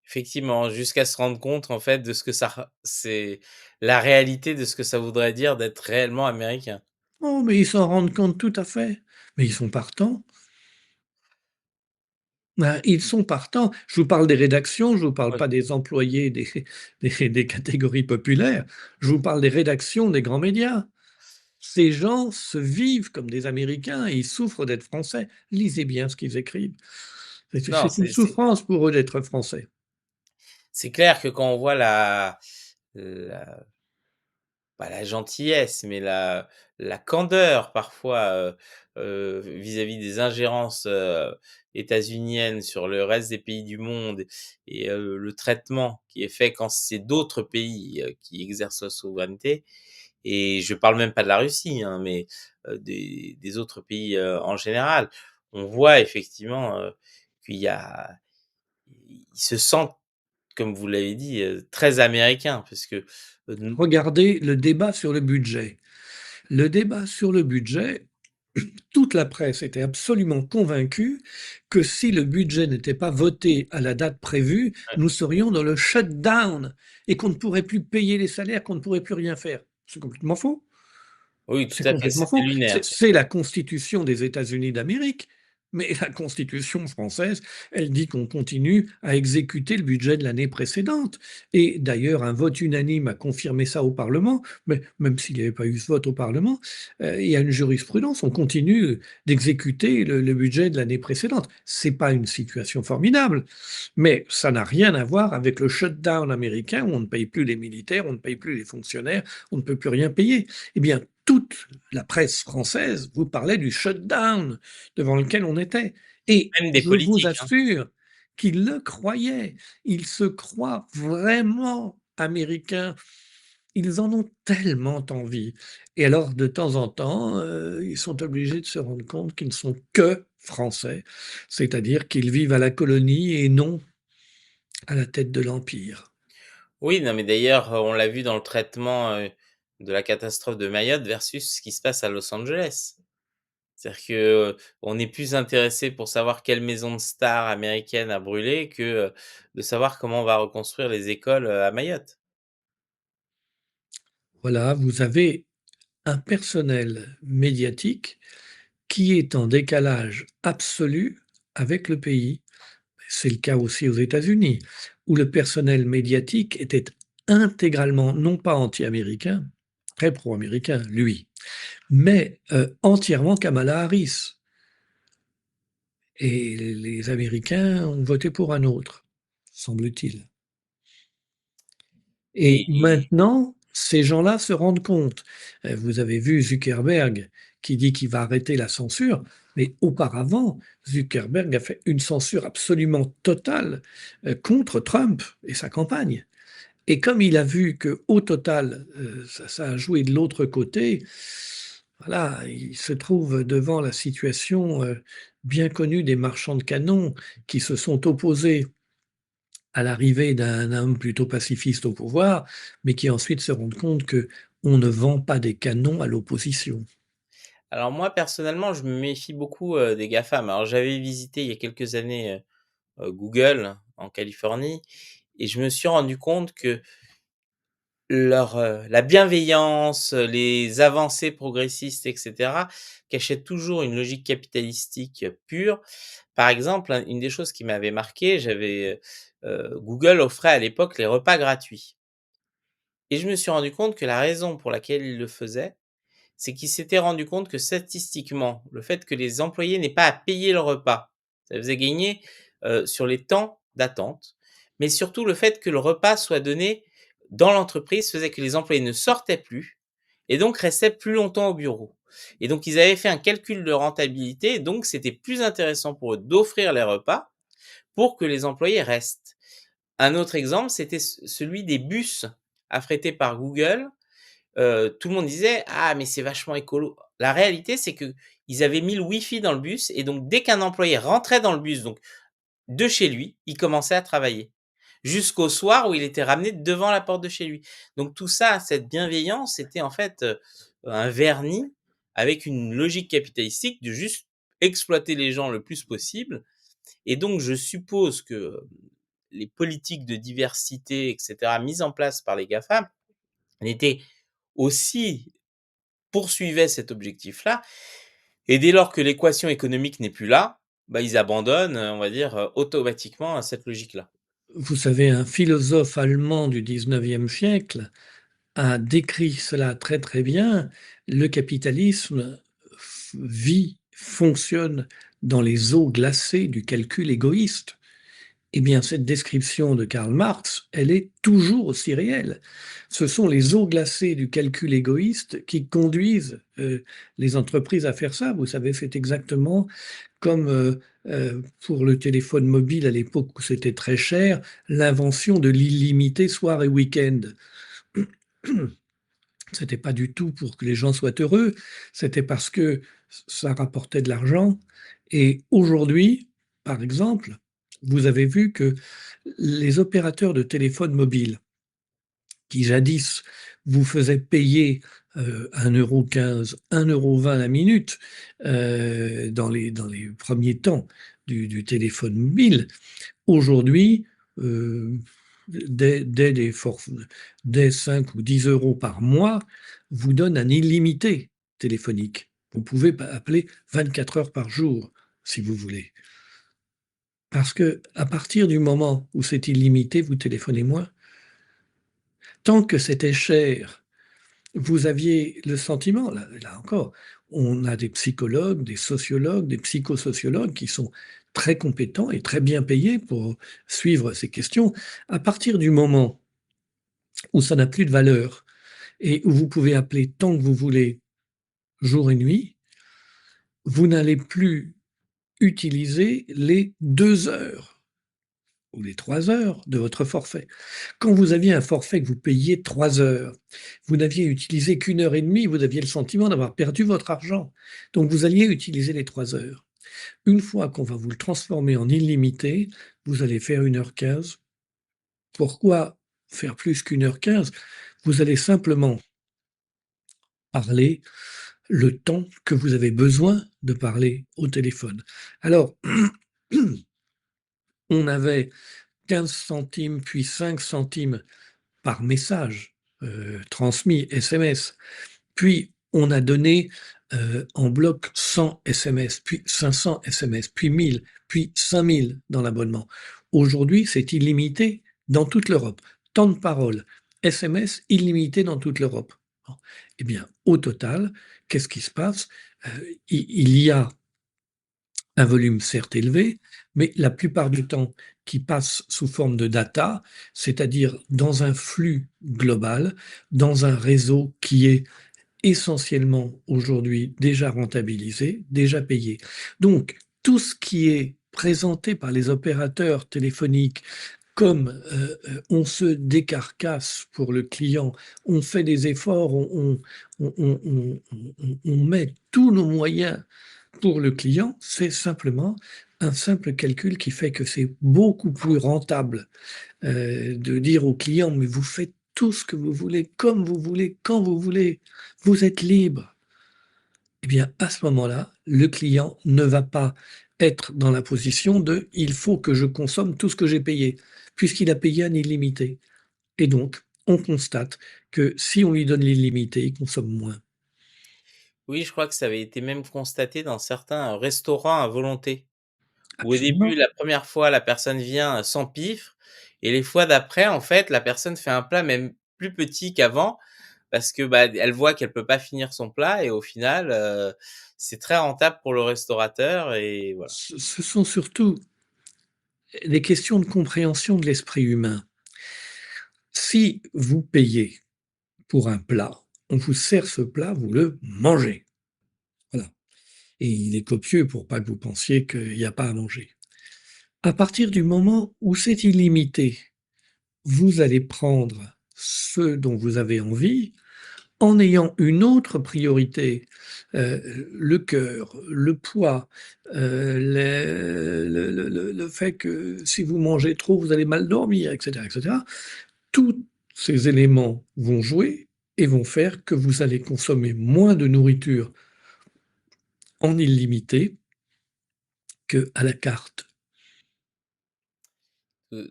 A: Effectivement, jusqu'à se rendre compte, en fait, de ce que ça c'est la réalité de ce que ça voudrait dire d'être réellement américain.
B: Oh, mais ils s'en rendent compte tout à fait. Mais ils sont partants. Ben, ils sont partants. Je vous parle des rédactions, je vous parle
A: Ouais.
B: pas des employés des des catégories populaires. Je vous parle des rédactions des grands médias. Ces gens se vivent comme des Américains et ils souffrent d'être Français. Lisez bien ce qu'ils écrivent.
A: Non,
B: C'est une souffrance pour eux d'être Français.
A: c'est clair que quand on voit la pas la gentillesse, mais la candeur parfois, vis-à-vis des ingérences, états-uniennes sur le reste des pays du monde et le traitement qui est fait quand c'est d'autres pays, qui exercent la souveraineté et je parle même pas de la Russie, hein, mais des autres pays, en général. On voit effectivement, qu'il y a ils se sentent, comme vous l'avez dit, très américains parce que, n
B: Regardez le débat sur le budget. Le débat sur le budget, toute la presse était absolument convaincue que si le budget n'était pas voté à la date prévue, nous serions dans le shutdown et qu'on ne pourrait plus payer les salaires, qu'on ne pourrait plus rien faire. C'est complètement faux.
A: oui,
B: C'est
A: tout à fait,
B: complètement
A: c'était
B: faux.
A: lunaire.
B: C'est la constitution des États-Unis d'Amérique, mais la constitution française, elle dit qu'on continue à exécuter le budget de l'année précédente et d'ailleurs un vote unanime a confirmé ça au parlement, mais même s'il n'y avait pas eu ce vote au parlement, il y a une jurisprudence, on continue d'exécuter le budget de l'année précédente. C'est pas une situation formidable, mais ça n'a rien à voir avec le shutdown américain où on ne paye plus les militaires, on ne paye plus les fonctionnaires, on ne peut plus rien payer. Eh bien, toute la presse française vous parlait du shutdown devant lequel on était et
A: Même des
B: je vous
A: politiques, hein.
B: assure qu'ils le croyaient. Ils se croient vraiment américains. Ils en ont tellement envie et alors de temps en temps, ils sont obligés de se rendre compte qu'ils ne sont que français, c'est-à-dire qu'ils vivent à la colonie et non à la tête de l'empire.
A: Oui, non, mais d'ailleurs, on l'a vu dans le traitement, de la catastrophe de Mayotte versus ce qui se passe à Los Angeles. C'est-à-dire que, on est plus intéressé pour savoir quelle maison de star américaine a brûlé que, de savoir comment on va reconstruire les écoles, à Mayotte.
B: Voilà, vous avez un personnel médiatique qui est en décalage absolu avec le pays. C'est le cas aussi aux États-Unis, où le personnel médiatique était intégralement, non pas anti-américain, très pro-américain, lui, mais entièrement Kamala Harris. Et les Américains ont voté pour un autre, semble-t-il. Et
A: Et
B: maintenant, ces gens-là se rendent compte. Vous avez vu Zuckerberg qui dit qu'il va arrêter la censure, mais auparavant, Zuckerberg a fait une censure absolument totale, contre Trump et sa campagne. Et comme il a vu qu'au total, ça a joué de l'autre côté, voilà, il se trouve devant la situation, bien connue des marchands de canons qui se sont opposés à l'arrivée d'un homme plutôt pacifiste au pouvoir, mais qui ensuite se rendent compte qu'on ne vend pas des canons à l'opposition.
A: alors moi, personnellement, je me méfie beaucoup, des GAFAM. Alors j'avais visité il y a quelques années, Google en Californie et je me suis rendu compte que la bienveillance, les avancées progressistes et cetera, cachaient toujours une logique capitalistique, pure. Par exemple, une des choses qui m'avait marqué, Google offrait à l'époque les repas gratuits et je me suis rendu compte que la raison pour laquelle ils le faisaient, c'est qu'ils s'étaient rendus compte que statistiquement, le fait que les employés n'aient pas à payer le repas, ça faisait gagner, sur les temps d'attente, mais surtout le fait que le repas soit donné dans l'entreprise faisait que les employés ne sortaient plus et donc restaient plus longtemps au bureau et donc ils avaient fait un calcul de rentabilité, donc c'était plus intéressant pour eux d'offrir les repas pour que les employés restent. Un autre exemple, c'était celui des bus affrétés par Google tout le monde disait: «Ah mais c'est vachement écolo». La réalité, c'est qu'ils avaient mis le wifi dans le bus et donc dès qu'un employé rentrait dans le bus, donc de chez lui, il commençait à travailler. Jusqu'au soir où il était ramené devant la porte de chez lui. Donc tout ça, cette bienveillance, c'était en fait, un vernis avec une logique capitalistique de juste exploiter les gens le plus possible et donc je suppose que les politiques de diversité et cetera mises en place par les GAFAM étaient aussi poursuivaient cet objectif-là et dès lors que l'équation économique n'est plus là, bah, ils abandonnent, on va dire, automatiquement à cette logique-là.
B: Vous savez, un philosophe allemand du 19e siècle a décrit cela très, très bien. Le capitalisme vit, fonctionne dans les eaux glacées du calcul égoïste. Eh bien, cette description de Karl Marx, elle est toujours aussi réelle. Ce sont les eaux glacées du calcul égoïste qui conduisent les entreprises à faire ça. Vous savez, c'est exactement comme pour le téléphone mobile à l'époque où c'était très cher, l'invention de l'illimité soir et week-end. C'était pas du tout pour que les gens soient heureux, c'était parce que ça rapportait de l'argent. Et aujourd'hui, par exemple, vous avez vu que les opérateurs de téléphone mobile, qui jadis vous faisaient payer 1,15 €, 1,20 € la minute dans les premiers temps du téléphone mobile, aujourd'hui, euh, dès 5 ou 10 euros par mois, vous donne un illimité téléphonique. Vous pouvez appeler 24 heures par jour, si vous voulez. Parce que à partir du moment où c'est illimité, vous téléphonez moins. Tant que c'était cher, vous aviez le sentiment, là encore, on a des psychologues, des sociologues, des psychosociologues qui sont très compétents et très bien payés pour suivre ces questions. À partir du moment où ça n'a plus de valeur et où vous pouvez appeler tant que vous voulez, jour et nuit, vous n'allez plus utiliser les 2 heures ou les 3 heures de votre forfait. Quand vous aviez un forfait que vous payiez 3 heures, vous n'aviez utilisé qu'une heure et demie, vous aviez le sentiment d'avoir perdu votre argent. Donc vous alliez utiliser les 3 heures. Une fois qu'on va vous le transformer en illimité, vous allez faire 1h15. Pourquoi faire plus qu'1h15? Vous allez simplement parler le temps que vous avez besoin de parler au téléphone. Alors, on avait 15 centimes, puis 5 centimes par message transmis, SMS. Puis on a donné en bloc 100 SMS, puis 500 SMS, puis 1000, puis 5000 dans l'abonnement. Aujourd'hui, c'est illimité dans toute l'Europe. Temps de parole, SMS illimité dans toute l'Europe. Bon. Eh bien, au total, qu'est-ce qui se passe? Il y a un volume certes élevé, mais la plupart du temps qui passe sous forme de data, c'est-à-dire dans un flux global, dans un réseau qui est essentiellement aujourd'hui déjà rentabilisé, déjà payé. Donc, tout ce qui est présenté par les opérateurs téléphoniques comme on se décarcasse pour le client, on fait des efforts, on met tous nos moyens pour le client, c'est simplement un simple calcul qui fait que c'est beaucoup plus rentable de dire au client, mais vous faites tout ce que vous voulez, comme vous voulez, quand vous voulez, vous êtes libre. Eh bien, à ce moment-là, le client ne va pas être dans la position de il faut que je consomme tout ce que j'ai payé, puisqu'il a payé un illimité. Et donc, on constate que si on lui donne l'illimité, il consomme moins.
A: Oui, je crois que ça avait été même constaté dans certains restaurants à volonté, où au début,
B: Absolument.
A: la première fois, la personne vient sans pifre et les fois d'après, en fait, la personne fait un plat même plus petit qu'avant parce que, bah, elle voit qu'elle peut pas finir son plat et au final, c'est très rentable pour le restaurateur et voilà.
B: Ce sont surtout des questions de compréhension de l'esprit humain. Si vous payez pour un plat, on vous sert ce plat, vous le mangez. Voilà. Et il est copieux pour pas que vous pensiez qu'il n'y a pas à manger. À partir du moment où c'est illimité, vous allez prendre ce dont vous avez envie en ayant une autre priorité, le cœur, le poids, le fait que si vous mangez trop, vous allez mal dormir, et cetera. Tous ces éléments vont jouer et vont faire que vous allez consommer moins de nourriture en illimité qu'à la carte.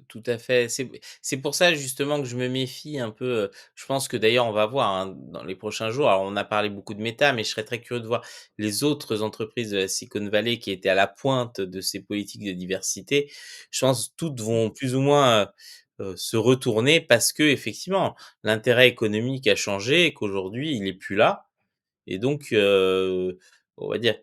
A: Tout à fait. C'est pour ça justement que je me méfie un peu, je pense que d'ailleurs on va voir, hein, dans les prochains jours. Alors on a parlé beaucoup de Meta, mais je serais très curieux de voir les autres entreprises de la Silicon Valley qui étaient à la pointe de ces politiques de diversité. Je pense toutes vont plus ou moins, se retourner parce qu'effectivement l'intérêt économique a changé et qu'aujourd'hui il est plus là et donc on va dire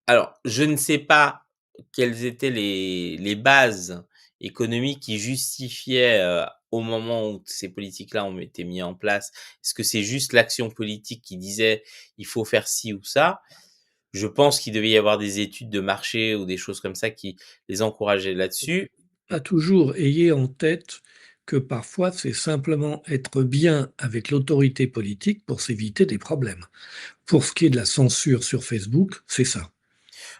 A: alors, je ne sais pas quelles étaient les bases économiques qui justifiaient, au moment où ces politiques-là ont été mis en place. Est-ce que c'est juste l'action politique qui disait: «Il faut faire ci ou ça?» Je pense qu'il devait y avoir des études de marché ou des choses comme ça qui les encourageaient là-dessus.
B: Pas toujours, ayez en tête que parfois c'est simplement être bien avec l'autorité politique pour s'éviter des problèmes. Pour ce qui est de la censure sur Facebook, c'est ça.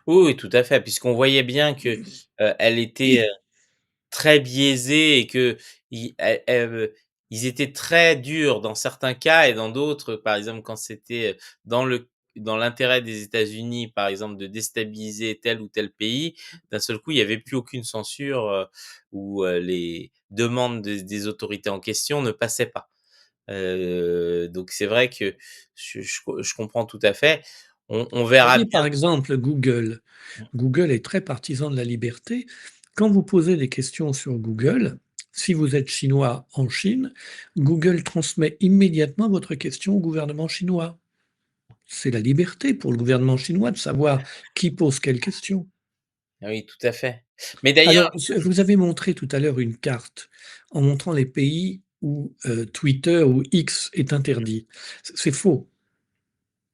A: Oui, oui, tout à fait, puisqu'on voyait bien que, elle était, très biaisés et ils étaient très durs dans certains cas et dans d'autres, par exemple, quand c'était, dans le dans l'intérêt des États-Unis, par exemple, de déstabiliser tel ou tel pays, d'un seul coup, il y avait plus aucune censure, où, les demandes des autorités en question ne passaient pas. Donc c'est vrai que je comprends tout à fait. On verra
B: Voyez
A: bien.
B: par exemple Google. Google est très partisan de la liberté. Quand vous posez des questions sur Google, si vous êtes chinois en Chine, Google transmet immédiatement votre question au gouvernement chinois. C'est la liberté pour le gouvernement chinois de savoir qui pose quelle question.
A: Oui, tout à fait. Mais d'ailleurs,
B: Alors, vous avez montré tout à l'heure une carte en montrant les pays où Twitter ou X est interdit. C'est faux.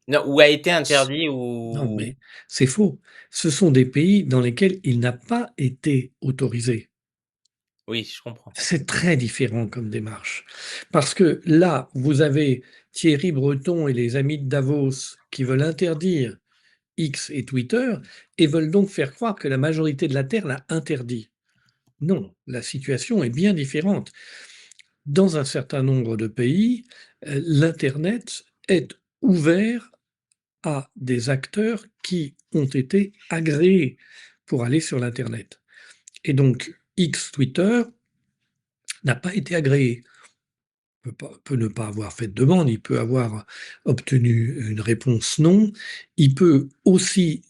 A: non, où a été
B: C-
A: interdit
B: Non,
A: ou
B: mais c'est faux. Ce sont des pays dans lesquels il n'a pas été autorisé.
A: oui, je comprends.
B: C'est très différent comme démarche. Parce que là, vous avez Thierry Breton et les amis de Davos qui veulent interdire X et Twitter et veulent donc faire croire que la majorité de la Terre l'a interdit. Non, la situation est bien différente. Dans un certain nombre de pays, l'internet est ouvert à des acteurs qui ont été agréés pour aller sur l'internet et donc X, Twitter, n'a pas été agréé. Peut ne pas avoir fait de demande, il peut avoir obtenu une réponse non. Il peut aussi,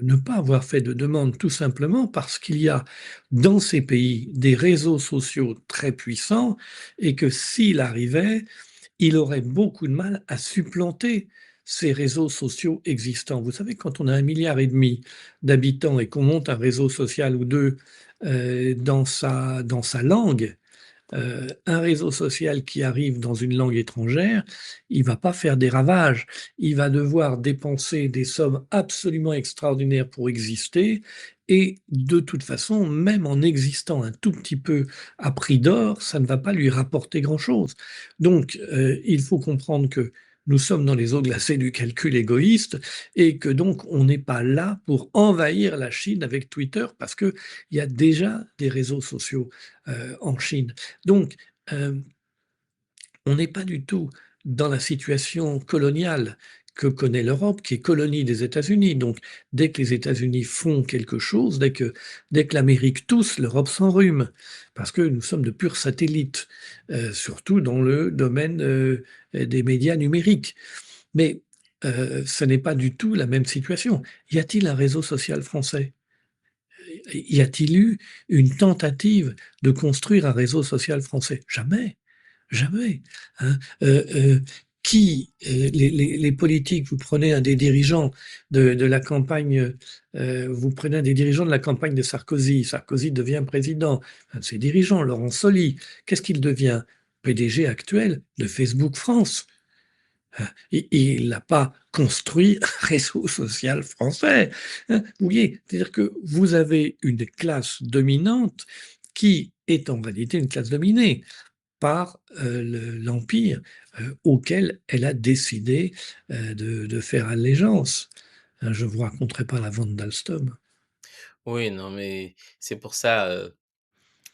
B: ne pas avoir fait de demande tout simplement parce qu'il y a dans ces pays des réseaux sociaux très puissants et que s'il arrivait, il aurait beaucoup de mal à supplanter ces réseaux sociaux existants. Vous savez, quand on a 1,5 milliard d'habitants et qu'on monte un réseau social ou 2, dans sa langue, un réseau social qui arrive dans une langue étrangère, il va pas faire des ravages. Il va devoir dépenser des sommes absolument extraordinaires pour exister et de toute façon, même en existant un tout petit peu à prix d'or, ça ne va pas lui rapporter grand-chose. Donc, il faut comprendre que nous sommes dans les eaux glacées du calcul égoïste et que donc on n'est pas là pour envahir la Chine avec Twitter parce qu'il y a déjà des réseaux sociaux en Chine. Donc, euh, on n'est pas du tout dans la situation coloniale que connaît l'Europe, qui est colonie des États-Unis. Donc, dès que les États-Unis font quelque chose, dès que l'Amérique tousse, l'Europe s'enrhume, parce que nous sommes de purs satellites, surtout dans le domaine des médias numériques. Mais ce n'est pas du tout la même situation. Y a-t-il un réseau social français? Y a-t-il eu une tentative de construire un réseau social français? Jamais. Jamais, hein. Les politiques, vous prenez un des dirigeants de la campagne, vous prenez un des dirigeants de la campagne de Sarkozy. Sarkozy devient président. Un de ses dirigeants, Laurent Solly, qu'est-ce qu'il devient? PDG actuel de Facebook France. Il n'a pas construit un réseau social français, hein. Vous voyez, c'est-à-dire que vous avez une classe dominante qui est en réalité une classe dominée. par l'empire auquel elle a décidé de faire allégeance. Hein, je ne vous raconterai pas la vente d'Alstom.
A: Oui, non, mais c'est pour ça,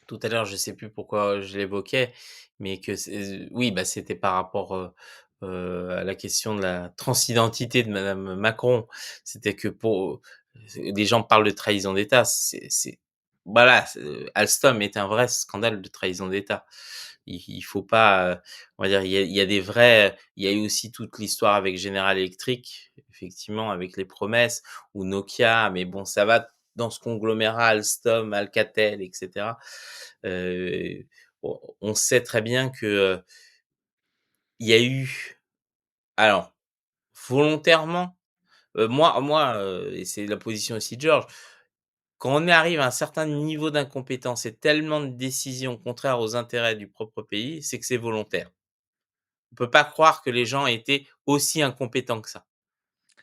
A: tout à l'heure, je sais plus pourquoi je l'évoquais, mais que c'est oui, bah, c'était par rapport, à la question de la transidentité de madame Macron. C'était que pour des gens parlent de trahison d'État, c'est voilà, Alstom est un vrai scandale de trahison d'État. Il faut pas, on va dire, il y a des vrais il y a eu aussi toute l'histoire avec General Electric, effectivement, avec les promesses, ou Nokia, mais bon, ça va dans ce conglomérat Alstom, Alcatel, et cetera. Heu, on sait très bien que, il y a eu alors volontairement, et c'est la position aussi de Georges, quand on arrive à un certain niveau d'incompétence et tellement de décisions contraires aux intérêts du propre pays, c'est que c'est volontaire. On peut pas croire que les gens étaient aussi incompétents que ça.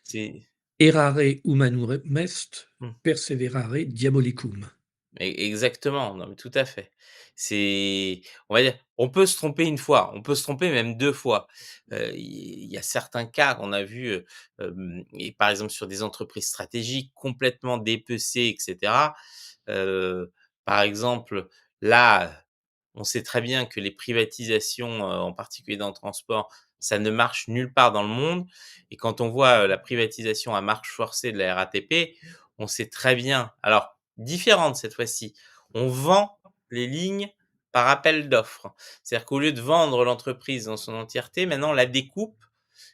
A: C'est
B: Errare humanum est,
A: mmh.
B: perseverare diabolicum.
A: Exactement, non mais tout à fait. C'est on va dire, on peut se tromper une fois, on peut se tromper même 2 fois. Il y a certains cas qu'on a vus, et par exemple sur des entreprises stratégiques complètement dépecées, et cetera. Heu, Par exemple, là, on sait très bien que les privatisations, en particulier dans le transport, ça ne marche nulle part dans le monde, et quand on voit, la privatisation à marche forcée de la RATP, on sait très bien alors différente cette fois-ci, on vend les lignes par appel d'offres. C'est-à-dire qu'au lieu de vendre l'entreprise dans son entièreté, maintenant on la découpe,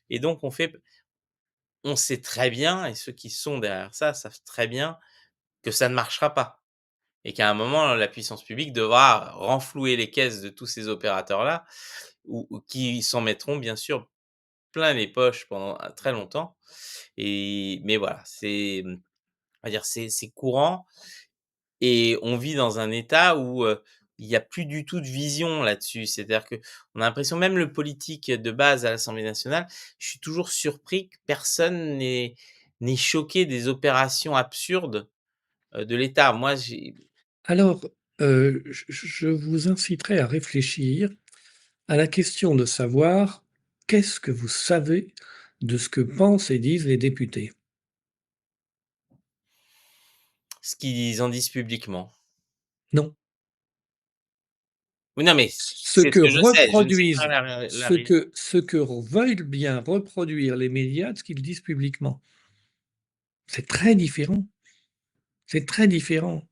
A: et donc on sait très bien, et ceux qui sont derrière ça savent très bien que ça ne marchera pas. Et qu'à un moment, la puissance publique devra renflouer les caisses de tous ces opérateurs-là, ou qui s'en mettront bien sûr plein les poches pendant très longtemps. Mais voilà, on va dire, c'est courant, et on vit dans un état où, il y a plus du tout de vision là-dessus. C'est-à-dire qu'on a l'impression, même le politique de base à l'Assemblée nationale, je suis toujours surpris que personne n'est choqué des opérations absurdes, de l'État. Moi, j'ai
B: Alors, je vous inciterai à réfléchir à la question de savoir qu'est-ce que vous savez de ce que pensent et disent les députés?
A: ce qu'ils en disent publiquement.
B: Non.
A: Oui, non, mais
B: Ce
A: c'est ce
B: que
A: que je sais, je ne sais pas
B: reproduisent,
A: la ré
B: ce que veulent bien reproduire les médias de ce qu'ils disent publiquement. C'est très différent, c'est très différent.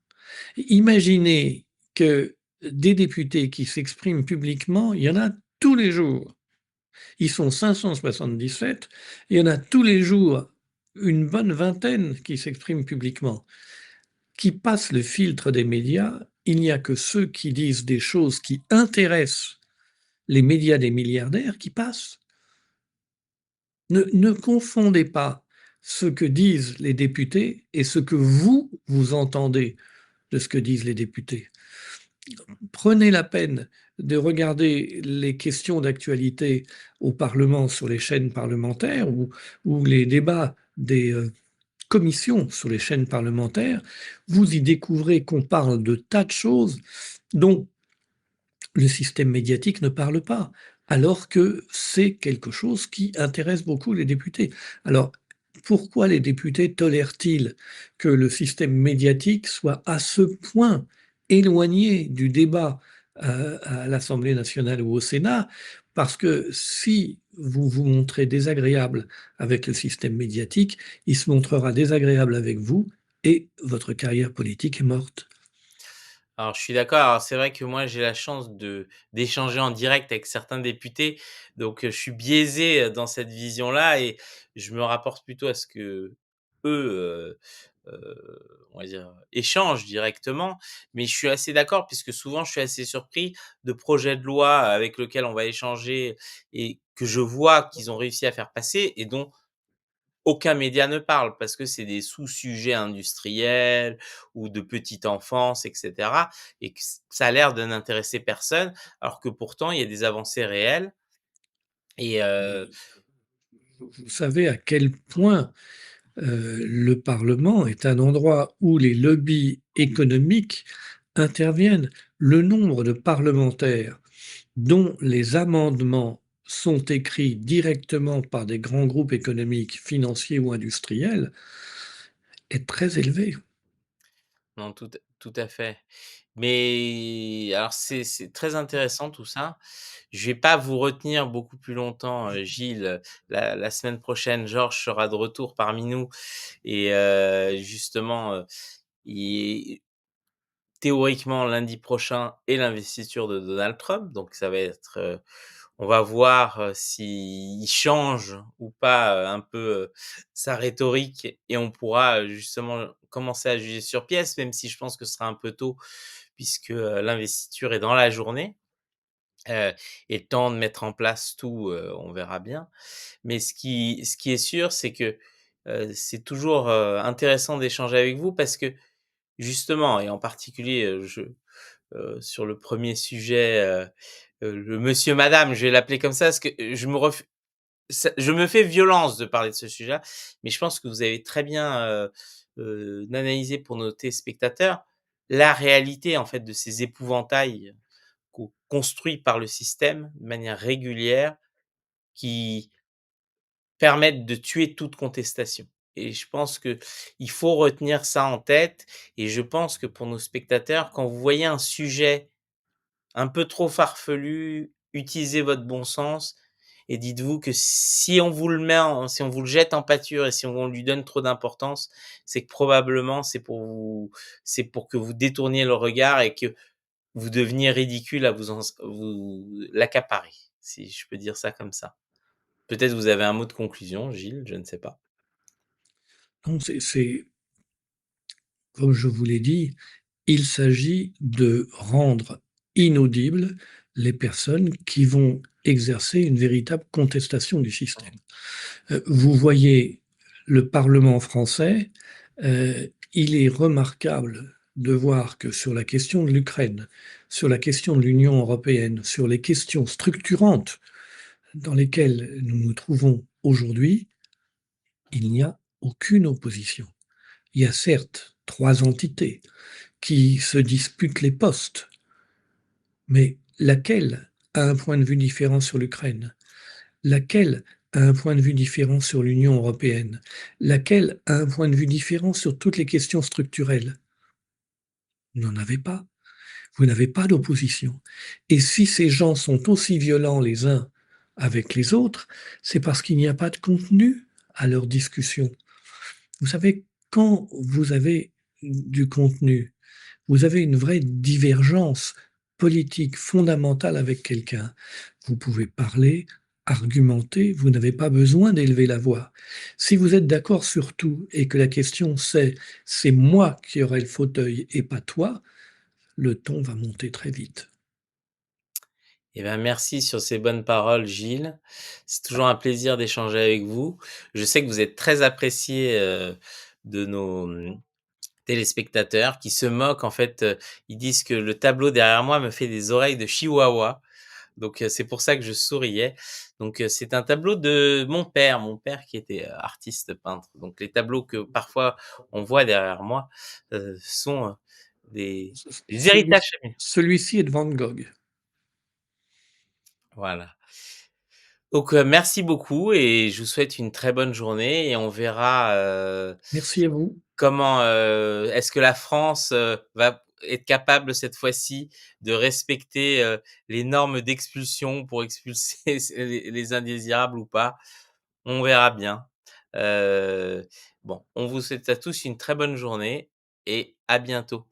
B: Imaginez que des députés qui s'expriment publiquement, il y en a tous les jours. Ils sont 577, il y en a tous les jours une bonne vingtaine qui s'expriment publiquement. Qui passent le filtre des médias, il n'y a que ceux qui disent des choses qui intéressent les médias des milliardaires qui passent. Ne confondez pas ce que disent les députés et ce que vous entendez de ce que disent les députés. Prenez la peine de regarder les questions d'actualité au Parlement sur les chaînes parlementaires ou les débats des commissions sur les chaînes parlementaires. Vous y découvrez qu'on parle de tas de choses dont le système médiatique ne parle pas, alors que c'est quelque chose qui intéresse beaucoup les députés. Alors, pourquoi les députés tolèrent-ils que le système médiatique soit à ce point éloigné du débat à l'Assemblée nationale ou au Sénat? Parce que si vous vous montrez désagréable avec le système médiatique, il se montrera désagréable avec vous et votre carrière politique est morte.
A: Alors je suis d'accord, alors c'est vrai que moi j'ai la chance d'échanger en direct avec certains députés, donc je suis biaisé, dans cette vision-là, et je me rapporte plutôt à ce qu'eux, on va dire, échangent directement. Mais je suis assez d'accord, puisque souvent je suis assez surpris de projets de loi avec lesquels on va échanger et que je vois qu'ils ont réussi à faire passer, et dont aucun média ne parle, parce que c'est des sous-sujets industriels ou de petite enfance, et cetera, et que ça a l'air de n'intéresser personne, alors que pourtant il y a des avancées réelles, et
B: Vous savez à quel point le Parlement est un endroit où les lobbies économiques interviennent. Le nombre de parlementaires dont les amendements sont écrits directement par des grands groupes économiques, financiers ou industriels est très élevé.
A: Non, tout à fait. Mais alors c'est très intéressant tout ça. Je vais pas vous retenir beaucoup plus longtemps, Gilles. La semaine prochaine, Georges sera de retour parmi nous et justement, il théoriquement lundi prochain est l'investiture de Donald Trump, donc ça va être, on va voir, s'il change ou pas, un peu, sa rhétorique et on pourra, justement commencer à juger sur pièce, même si je pense que ce sera un peu tôt puisque, l'investiture est dans la journée, heu et le temps de mettre en place tout, on verra bien. Mais ce qui est sûr, c'est que, c'est toujours, intéressant d'échanger avec vous parce que justement et en particulier, sur le premier sujet, le monsieur madame, je vais l'appeler comme ça parce que, je me fais violence de parler de ce sujet-là, mais je pense que vous avez très bien, analysé pour nos téléspectateurs la réalité, en fait, de ces épouvantails construits par le système de manière régulière qui permettent de tuer toute contestation et je pense que il faut retenir ça en tête et je pense que pour nos spectateurs, quand vous voyez un sujet un peu trop farfelu, utilisez votre bon sens et dites-vous que si on vous le jette en pâture et si on lui donne trop d'importance, c'est que probablement c'est pour que vous détourniez le regard et que vous deveniez ridicule à vous l'accaparer, si je peux dire ça comme ça. Peut-être vous avez un mot de conclusion, Gilles, je ne sais pas.
B: Non, comme je vous l'ai dit, il s'agit de rendre inaudibles les personnes qui vont exercer une véritable contestation du système. Vous voyez le Parlement français, il est remarquable de voir que sur la question de l'Ukraine, sur la question de l'Union européenne, sur les questions structurantes dans lesquelles nous nous trouvons aujourd'hui, il n'y a aucune opposition. Il y a certes 3 entités qui se disputent les postes, mais laquelle a un point de vue différent sur l'Ukraine? Laquelle a un point de vue différent sur l'Union européenne? Laquelle a un point de vue différent sur toutes les questions structurelles? Vous n'en avez pas. Vous n'avez pas d'opposition. Et si ces gens sont aussi violents les uns avec les autres, c'est parce qu'il n'y a pas de contenu à leur discussion. Vous savez, quand vous avez du contenu, vous avez une vraie divergence politique fondamentale avec quelqu'un. Vous pouvez parler, argumenter, vous n'avez pas besoin d'élever la voix. Si vous êtes d'accord sur tout et que la question c'est moi qui aurai le fauteuil et pas toi, le ton va monter très vite.
A: Eh ben, merci sur ces bonnes paroles, Gilles. C'est toujours un plaisir d'échanger avec vous. Je sais que vous êtes très apprécié, de nos, téléspectateurs qui se moquent en fait, ils disent que le tableau derrière moi me fait des oreilles de chihuahua. Donc, c'est pour ça que je souriais. Donc, c'est un tableau de mon père qui était, artiste peintre. Donc les tableaux que parfois on voit derrière moi, sont, des des
B: Celui
A: héritages familiaux.
B: celui-ci est de Van Gogh.
A: Voilà. Donc, merci beaucoup et je vous souhaite une très bonne journée et on verra,
B: Merci à vous.
A: comment, est-ce que la France, va être capable cette fois-ci de respecter, les normes d'expulsion pour expulser les indésirables ou pas? On verra bien. Heu, bon, on vous souhaite à tous une très bonne journée et à bientôt.